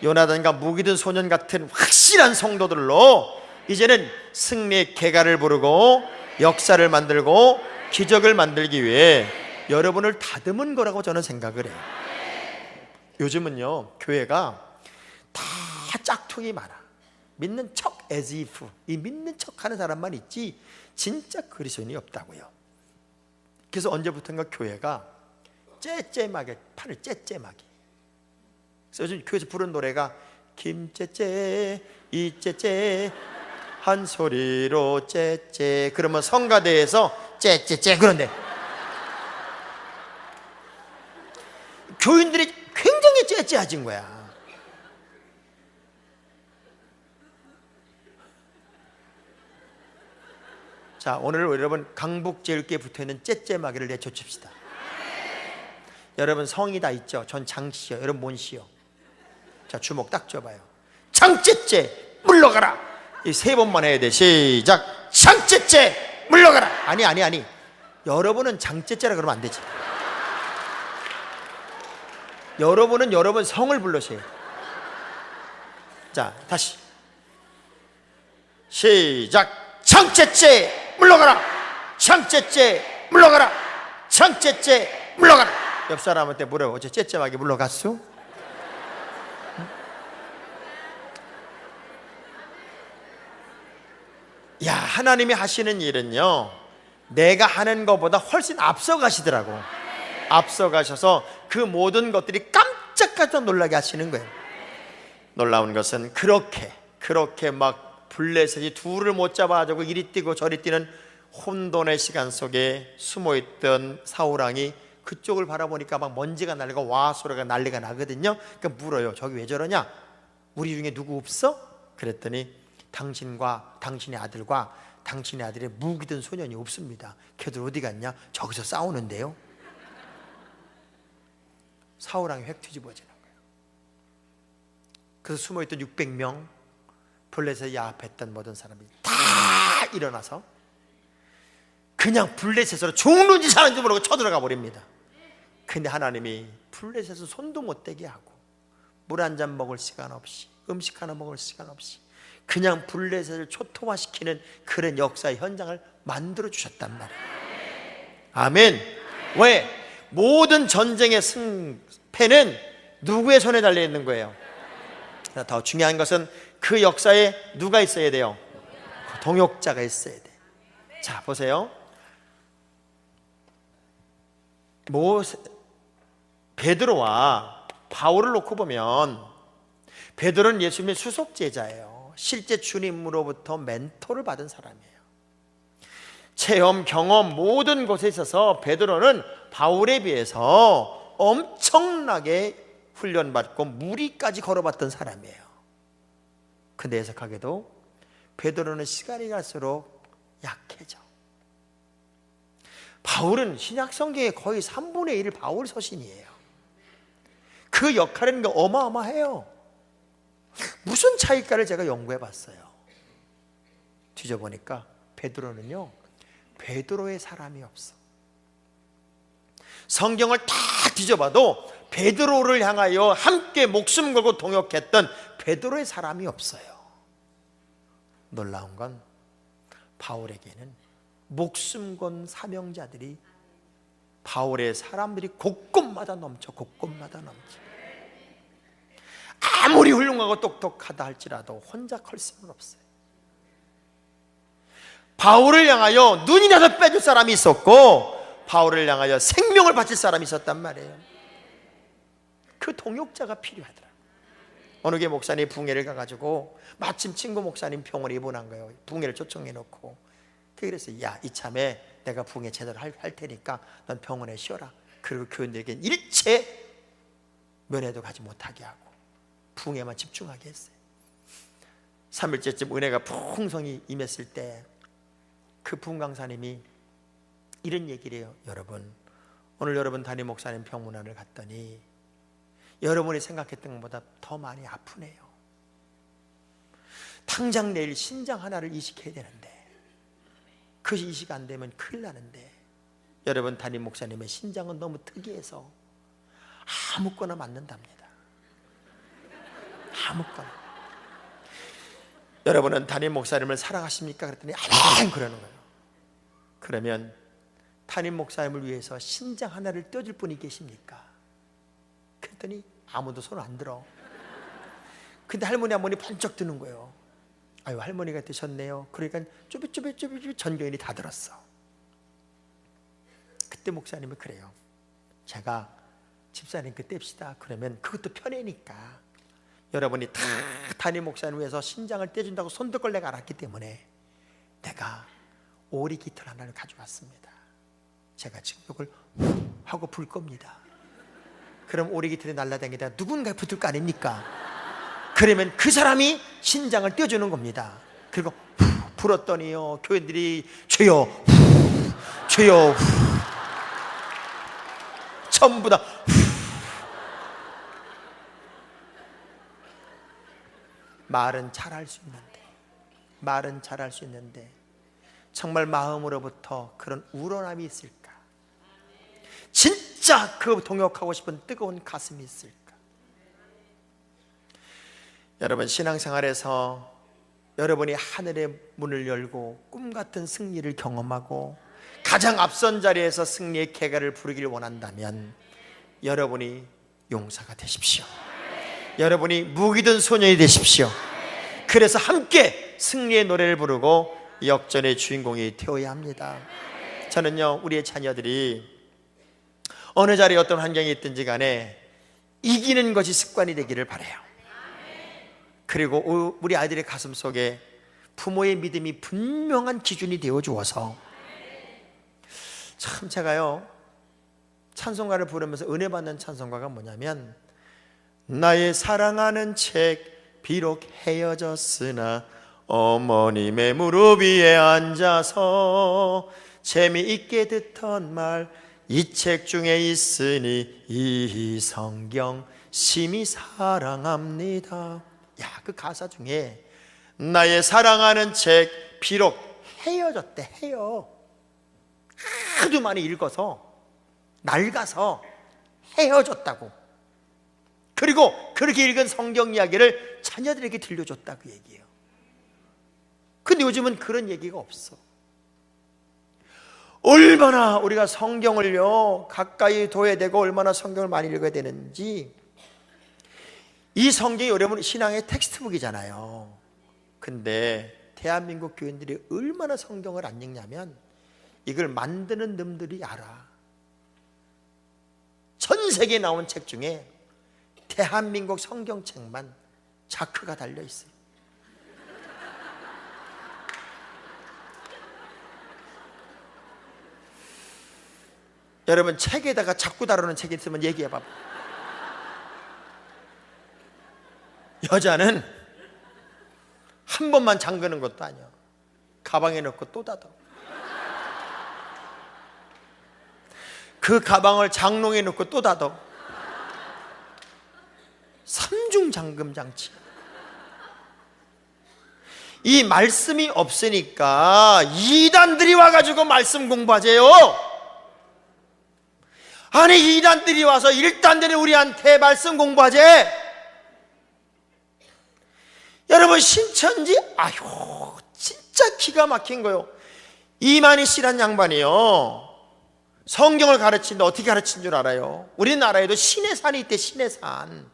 요나단과 무기든 소년 같은 확실한 성도들로 이제는 승리의 개가를 부르고 역사를 만들고 기적을 만들기 위해 여러분을 다듬은 거라고 저는 생각을 해요. 요즘은요 교회가 다 짝퉁이 많아. 믿는 척 as if, 이 믿는 척 하는 사람만 있지 진짜 그리스도인이 없다고요. 그래서 언제부턴가 교회가 째째하게 판을 째째하게. 그래서 요즘 교회에서 부른 노래가 김째째 이째째 한 소리로 째째. 그러면 성가대에서 째째째. 그런데 교인들이 굉장히 째째해진 거야. 자, 오늘 여러분 강북제일교회에 붙어있는 째째마귀를 내쫓읍시다. 여러분 성이 다 있죠? 전 장씨요. 여러분 뭔씨요? 자, 주먹 딱 쥐어봐요. 장째째 물러가라. 이 3번만 해야 돼. 시작. 장째째 물러가라. 아니 여러분은 장째째라 그러면 안 되지. 여러분은 여러분 성을 불러셔요. 자, 다시 시작. 장째째 물러가라. 장째째 물러가라. 장째째 물러가라. 옆 사람한테 물어. 어째 째째하게 물러갔어? 야, 하나님이 하시는 일은요 내가 하는 것보다 훨씬 앞서가시더라고. 앞서가셔서 그 모든 것들이 깜짝깜짝 놀라게 하시는 거예요. 놀라운 것은 그렇게 막 블레셋이 둘을 못 잡아가지고 이리 뛰고 저리 뛰는 혼돈의 시간 속에 숨어있던 사울왕이 그쪽을 바라보니까 막 먼지가 날리고 와 소리가 난리가 나거든요. 그러니까 물어요. 저기 왜 저러냐? 우리 중에 누구 없어? 그랬더니 당신과 당신의 아들과 당신의 아들의 무기든 소년이 없습니다. 걔들 어디 갔냐? 저기서 싸우는데요. 사울왕이 획 뒤집어지는 거예요. 그래서 숨어있던 600명 블레셋에 야합했던 모든 사람들이 다 일어나서 그냥 블레셋으로 죽는지 사는지 모르고 쳐들어가 버립니다. 근데 하나님이 블레셋은 손도 못 대게 하고 물 한 잔 먹을 시간 없이 음식 하나 먹을 시간 없이 그냥 블레셋을 초토화시키는 그런 역사의 현장을 만들어 주셨단 말이에요. 아멘. 왜? 모든 전쟁의 승패는 누구의 손에 달려 있는 거예요? 더 중요한 것은 그 역사에 누가 있어야 돼요? 동역자가 있어야 돼. 자, 보세요. 베드로와 바울을 놓고 보면 베드로는 예수님의 수속 제자예요. 실제 주님으로부터 멘토를 받은 사람이에요. 체험, 경험 모든 곳에 있어서 베드로는 바울에 비해서 엄청나게 훈련받고 무리까지 걸어봤던 사람이에요. 근데 해석하게도 베드로는 시간이 갈수록 약해져. 바울은 신약성경의 거의 3분의 1을 바울 서신이에요. 그 역할은 어마어마해요. 무슨 차이일까를 제가 연구해 봤어요. 뒤져보니까 베드로는요, 베드로의 사람이 없어. 성경을 다 뒤져봐도 베드로를 향하여 함께 목숨 걸고 동역했던 베드로의 사람이 없어요. 놀라운 건 바울에게는 목숨 건 사명자들이 바울의 사람들이 곳곳마다 넘쳐. 아무리 훌륭하고 똑똑하다 할지라도 혼자 클 수는 없어요. 바울을 향하여 눈이라도 빼줄 사람이 있었고 바울을 향하여 생명을 바칠 사람이 있었단 말이에요. 그 동역자가 필요하더라. 어느 게 목사님 붕해를 가가지고 마침 친구 목사님 병원에 입원한 거예요. 붕해를 초청해 놓고 그래서 야, 이참에 내가 붕해 제대로 할 테니까 넌 병원에 쉬어라. 그리고 교인들에게 일체 면회도 가지 못하게 하고 붕해만 집중하게 했어요. 3일째쯤 은혜가 풍성히 임했을 때 그 부흥 강사님이 이런 얘기를 해요. 여러분, 오늘 여러분 담임 목사님 병문안을 갔더니 여러분이 생각했던 것보다 더 많이 아프네요. 당장 내일 신장 하나를 이식해야 되는데 그 이식 안 되면 큰일 나는데 여러분 담임 목사님의 신장은 너무 특이해서 아무거나 맞는답니다. 아무거나. 여러분은 담임 목사님을 사랑하십니까? 그랬더니 아멘 그러는 거예요. 그러면 담임 목사님을 위해서 신장 하나를 떼어줄 분이 계십니까? 그랬더니 아무도 손 안 들어. 근데 할머니 번쩍 드는 거예요. 아유, 할머니가 드셨네요. 그러니까 쭈비쭈비 전교인이 다 들었어. 그때 목사님은 그래요. 제가 집사님 그때 뗍시다. 그러면 그것도 편해니까 여러분이 다 담임 목사님 위해서 신장을 떼준다고 손들 걸 내가 알았기 때문에 내가 오리 깃털 하나를 가져왔습니다. 제가 지금 이걸 하고 불 겁니다. 그럼 오리 깃털이 날아다니다 누군가에 붙을 거 아닙니까? 그러면 그 사람이 신장을 떼어주는 겁니다. 그리고 불었더니요, 교인들이 주여 주여 전부 다 말은 잘할 수 있는데 정말 마음으로부터 그런 우러남이 있을까? 진짜 그 동역하고 싶은 뜨거운 가슴이 있을까? 여러분, 신앙생활에서 여러분이 하늘의 문을 열고 꿈같은 승리를 경험하고 가장 앞선 자리에서 승리의 쾌가를 부르기를 원한다면 여러분이 용사가 되십시오. 여러분이 무기든 소년이 되십시오. 그래서 함께 승리의 노래를 부르고 역전의 주인공이 되어야 합니다. 저는요, 우리의 자녀들이 어느 자리에 어떤 환경이 있든지 간에 이기는 것이 습관이 되기를 바라요. 그리고 우리 아이들의 가슴 속에 부모의 믿음이 분명한 기준이 되어 주어서 참 제가요 찬송가를 부르면서 은혜 받는 찬송가가 뭐냐면 나의 사랑하는 책 비록 헤어졌으나 어머님의 무릎 위에 앉아서 재미있게 듣던 말 이 책 중에 있으니 이 성경 심히 사랑합니다. 야, 그 가사 중에 나의 사랑하는 책 비록 헤어졌대. 하도 많이 읽어서 낡아서 헤어졌다고. 그리고 그렇게 읽은 성경 이야기를 자녀들에게 들려줬다 그 얘기예요. 근데 요즘은 그런 얘기가 없어. 얼마나 우리가 성경을요 가까이 둬야 되고 얼마나 성경을 많이 읽어야 되는지. 이 성경이 여러분 신앙의 텍스트북이잖아요. 근데 대한민국 교인들이 얼마나 성경을 안 읽냐면 이걸 만드는 놈들이 알아. 전 세계에 나온 책 중에 대한민국 성경책만 자크가 달려 있어요. 여러분 책에다가 자꾸 다루는 책이 있으면 얘기해 봐봐. 여자는 한 번만 잠그는 것도 아니야. 가방에 넣고 또 닫아. 그 가방을 장롱에 넣고 또 닫아. 3중 잠금 장치. 이 말씀이 없으니까 이단들이 와가지고 말씀 공부하재요. 아니 이단들이 와서 일단들이 우리한테 말씀 공부하재. 여러분 신천지 아유 진짜 기가 막힌 거요. 이만희 씨란 양반이요 성경을 가르치는데 어떻게 가르친 줄 알아요? 우리나라에도 신해산이 있대. 신해산.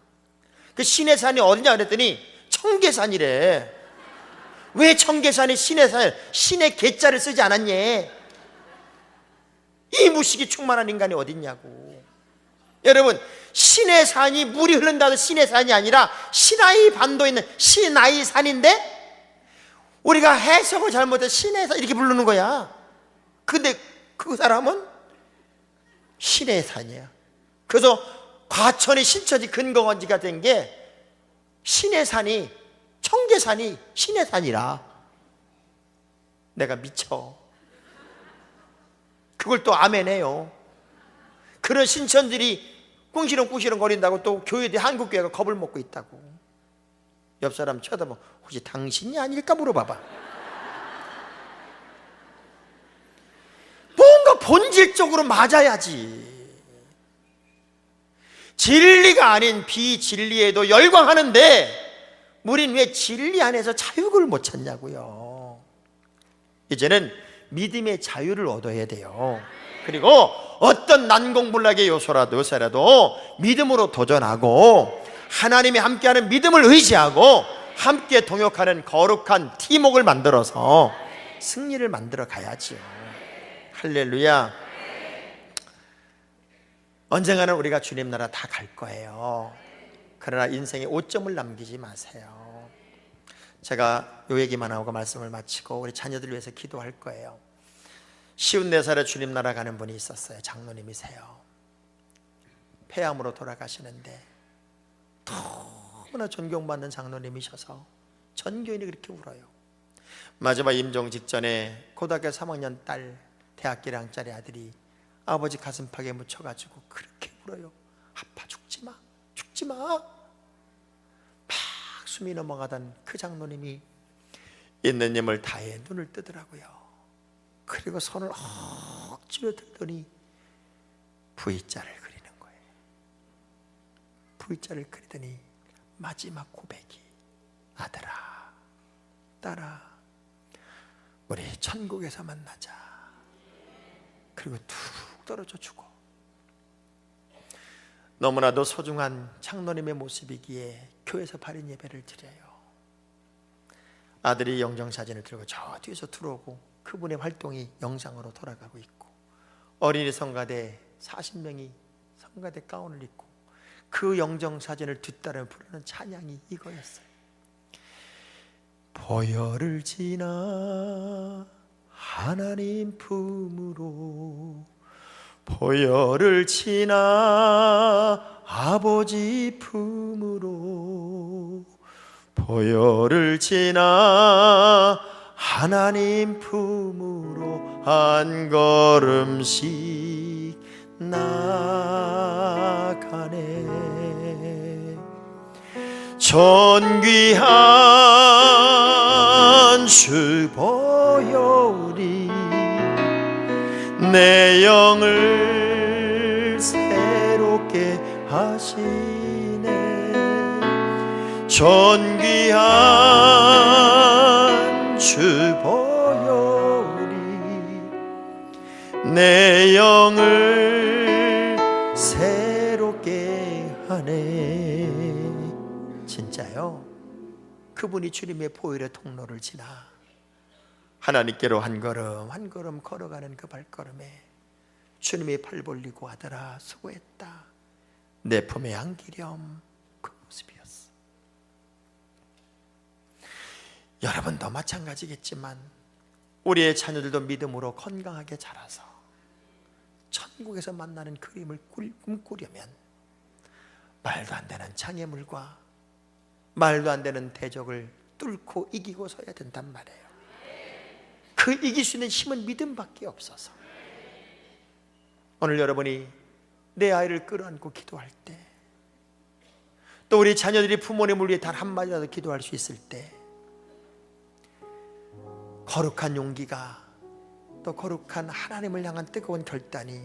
그 신해산이 어디냐 그랬더니 청계산이래. 왜 청계산이 신해산 신의 계자를 쓰지 않았냐. 이 무식이 충만한 인간이 어딨냐고. 여러분 신해산이 물이 흐른다 해서 신해산이 아니라 시나이 반도에 있는 시나이 산인데 우리가 해석을 잘못해서 신해산 이렇게 부르는 거야. 근데 그 사람은 신해산이야. 그래서 과천이 신천지 근거원지가 된 게 신해산이 청계산이 신해산이라. 내가 미쳐. 그걸 또 아멘해요. 그런 신천들이 꿍시렁 거린다고 또 교회들 한국교회가 겁을 먹고 있다고. 옆 사람 쳐다보고 혹시 당신이 아닐까 물어봐봐. 뭔가 본질적으로 맞아야지. 진리가 아닌 비진리에도 열광하는데 우린 왜 진리 안에서 자유를 못 찾냐고요. 이제는 믿음의 자유를 얻어야 돼요. 그리고 어떤 난공불락의 요소라도 믿음으로 도전하고 하나님이 함께하는 믿음을 의지하고 함께 동역하는 거룩한 팀웍을 만들어서 승리를 만들어 가야지요. 할렐루야. 언젠가는 우리가 주님 나라 다 갈 거예요. 그러나 인생에 오점을 남기지 마세요. 제가 요 얘기만 하고 말씀을 마치고 우리 자녀들 위해서 기도할 거예요. 54살에 주님 나라 가는 분이 있었어요. 장로님이세요. 폐암으로 돌아가시는데 너무나 존경받는 장로님이셔서 전 교인이 그렇게 울어요. 마지막 임종 직전에 고등학교 3학년 딸 대학교 1학년짜리 아들이 아버지 가슴팍에 묻혀가지고 그렇게 울어요. 아파 죽지마 죽지마. 막 숨이 넘어가던 그 장로님이 있는 힘을 다해 눈을 뜨더라고요. 그리고 손을 억지로 들더니 V자를 그리는 거예요. V자를 그리더니 마지막 고백이 아들아 딸아 우리 천국에서 만나자. 그리고 툭 떨어져 죽어. 너무나도 소중한 장로님의 모습이기에 교회에서 발인 예배를 드려요. 아들이 영정사진을 들고 저 뒤에서 들어오고 그분의 활동이 영상으로 돌아가고 있고 어린이 성가대 40명이 성가대 가운을 입고 그 영정사진을 뒤따라 부르는 찬양이 이거였어요. 보혈을 지나 하나님 품으로, 보혈을 지나 아버지 품으로, 보혈을 지나 하나님 품으로 한 걸음씩 나가네. 존귀한 주 보혈이 내 영을 새롭게 하시네. 존귀한 주 보혈이 내 영을 새롭게 하네. 진짜요? 그분이 주님의 보혈의 통로를 지나 하나님께로 한 걸음 한 걸음 걸어가는 그 발걸음에 주님이 팔 벌리고 아들아 수고했다, 내 품에 안기렴, 그 모습이었어. 여러분도 마찬가지겠지만 우리의 자녀들도 믿음으로 건강하게 자라서 천국에서 만나는 그림을 꿈꾸려면 말도 안 되는 장애물과 말도 안 되는 대적을 뚫고 이기고 서야 된단 말이에요. 그 이길 수 있는 힘은 믿음밖에 없어서 오늘 여러분이 내 아이를 끌어안고 기도할 때, 또 우리 자녀들이 부모님을 위해 단 한마디라도 기도할 수 있을 때 거룩한 용기가, 또 거룩한 하나님을 향한 뜨거운 결단이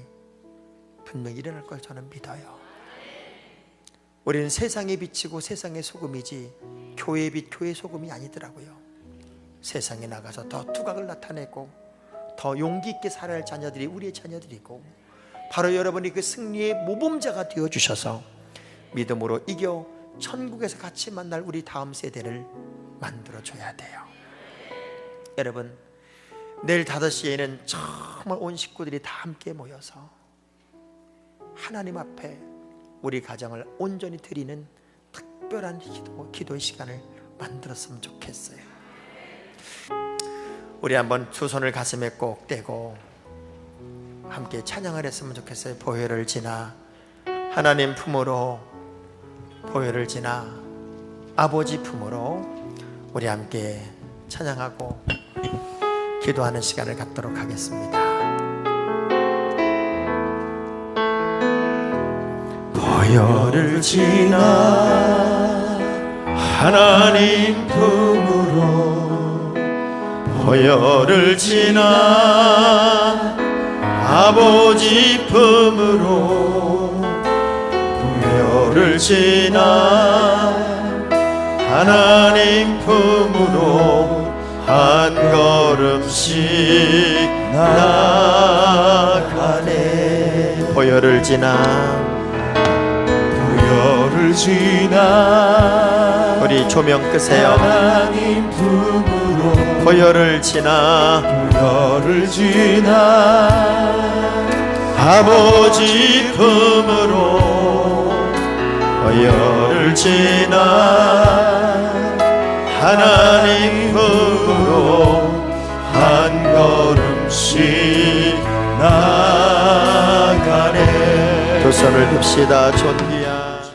분명히 일어날 걸 저는 믿어요. 우리는 세상에 비치고 세상의 소금이지 교회의 빛, 교회의 소금이 아니더라고요. 세상에 나가서 더 두각을 나타내고 더 용기 있게 살아야 할 자녀들이 우리의 자녀들이고, 바로 여러분이 그 승리의 모범자가 되어주셔서 믿음으로 이겨 천국에서 같이 만날 우리 다음 세대를 만들어줘야 돼요. 여러분, 내일 5시에는 정말 온 식구들이 다 함께 모여서 하나님 앞에 우리 가정을 온전히 드리는 특별한 기도의 시간을 만들었으면 좋겠어요. 우리 한번 두 손을 가슴에 꼭 떼고 함께 찬양을 했으면 좋겠어요. 보혈을 지나 하나님 품으로, 보혈을 지나 아버지 품으로 우리 함께 찬양하고 기도하는 시간을 갖도록 하겠습니다. 보혈을 지나 하나님 품으로, 보혈을 지나 아버지 품으로, 보혈을 지나 하나님 품으로 한 걸음씩 나가네. 보혈을 지나, 보혈을 지나 우리 조명 끄세요. 하나님 품으로, 보혈을 지나, 보혈을 지나 아버지 품으로, 보혈을 지나 하나님 품으로 한 걸음씩 나가네. 두 손을 듭시다. 존귀한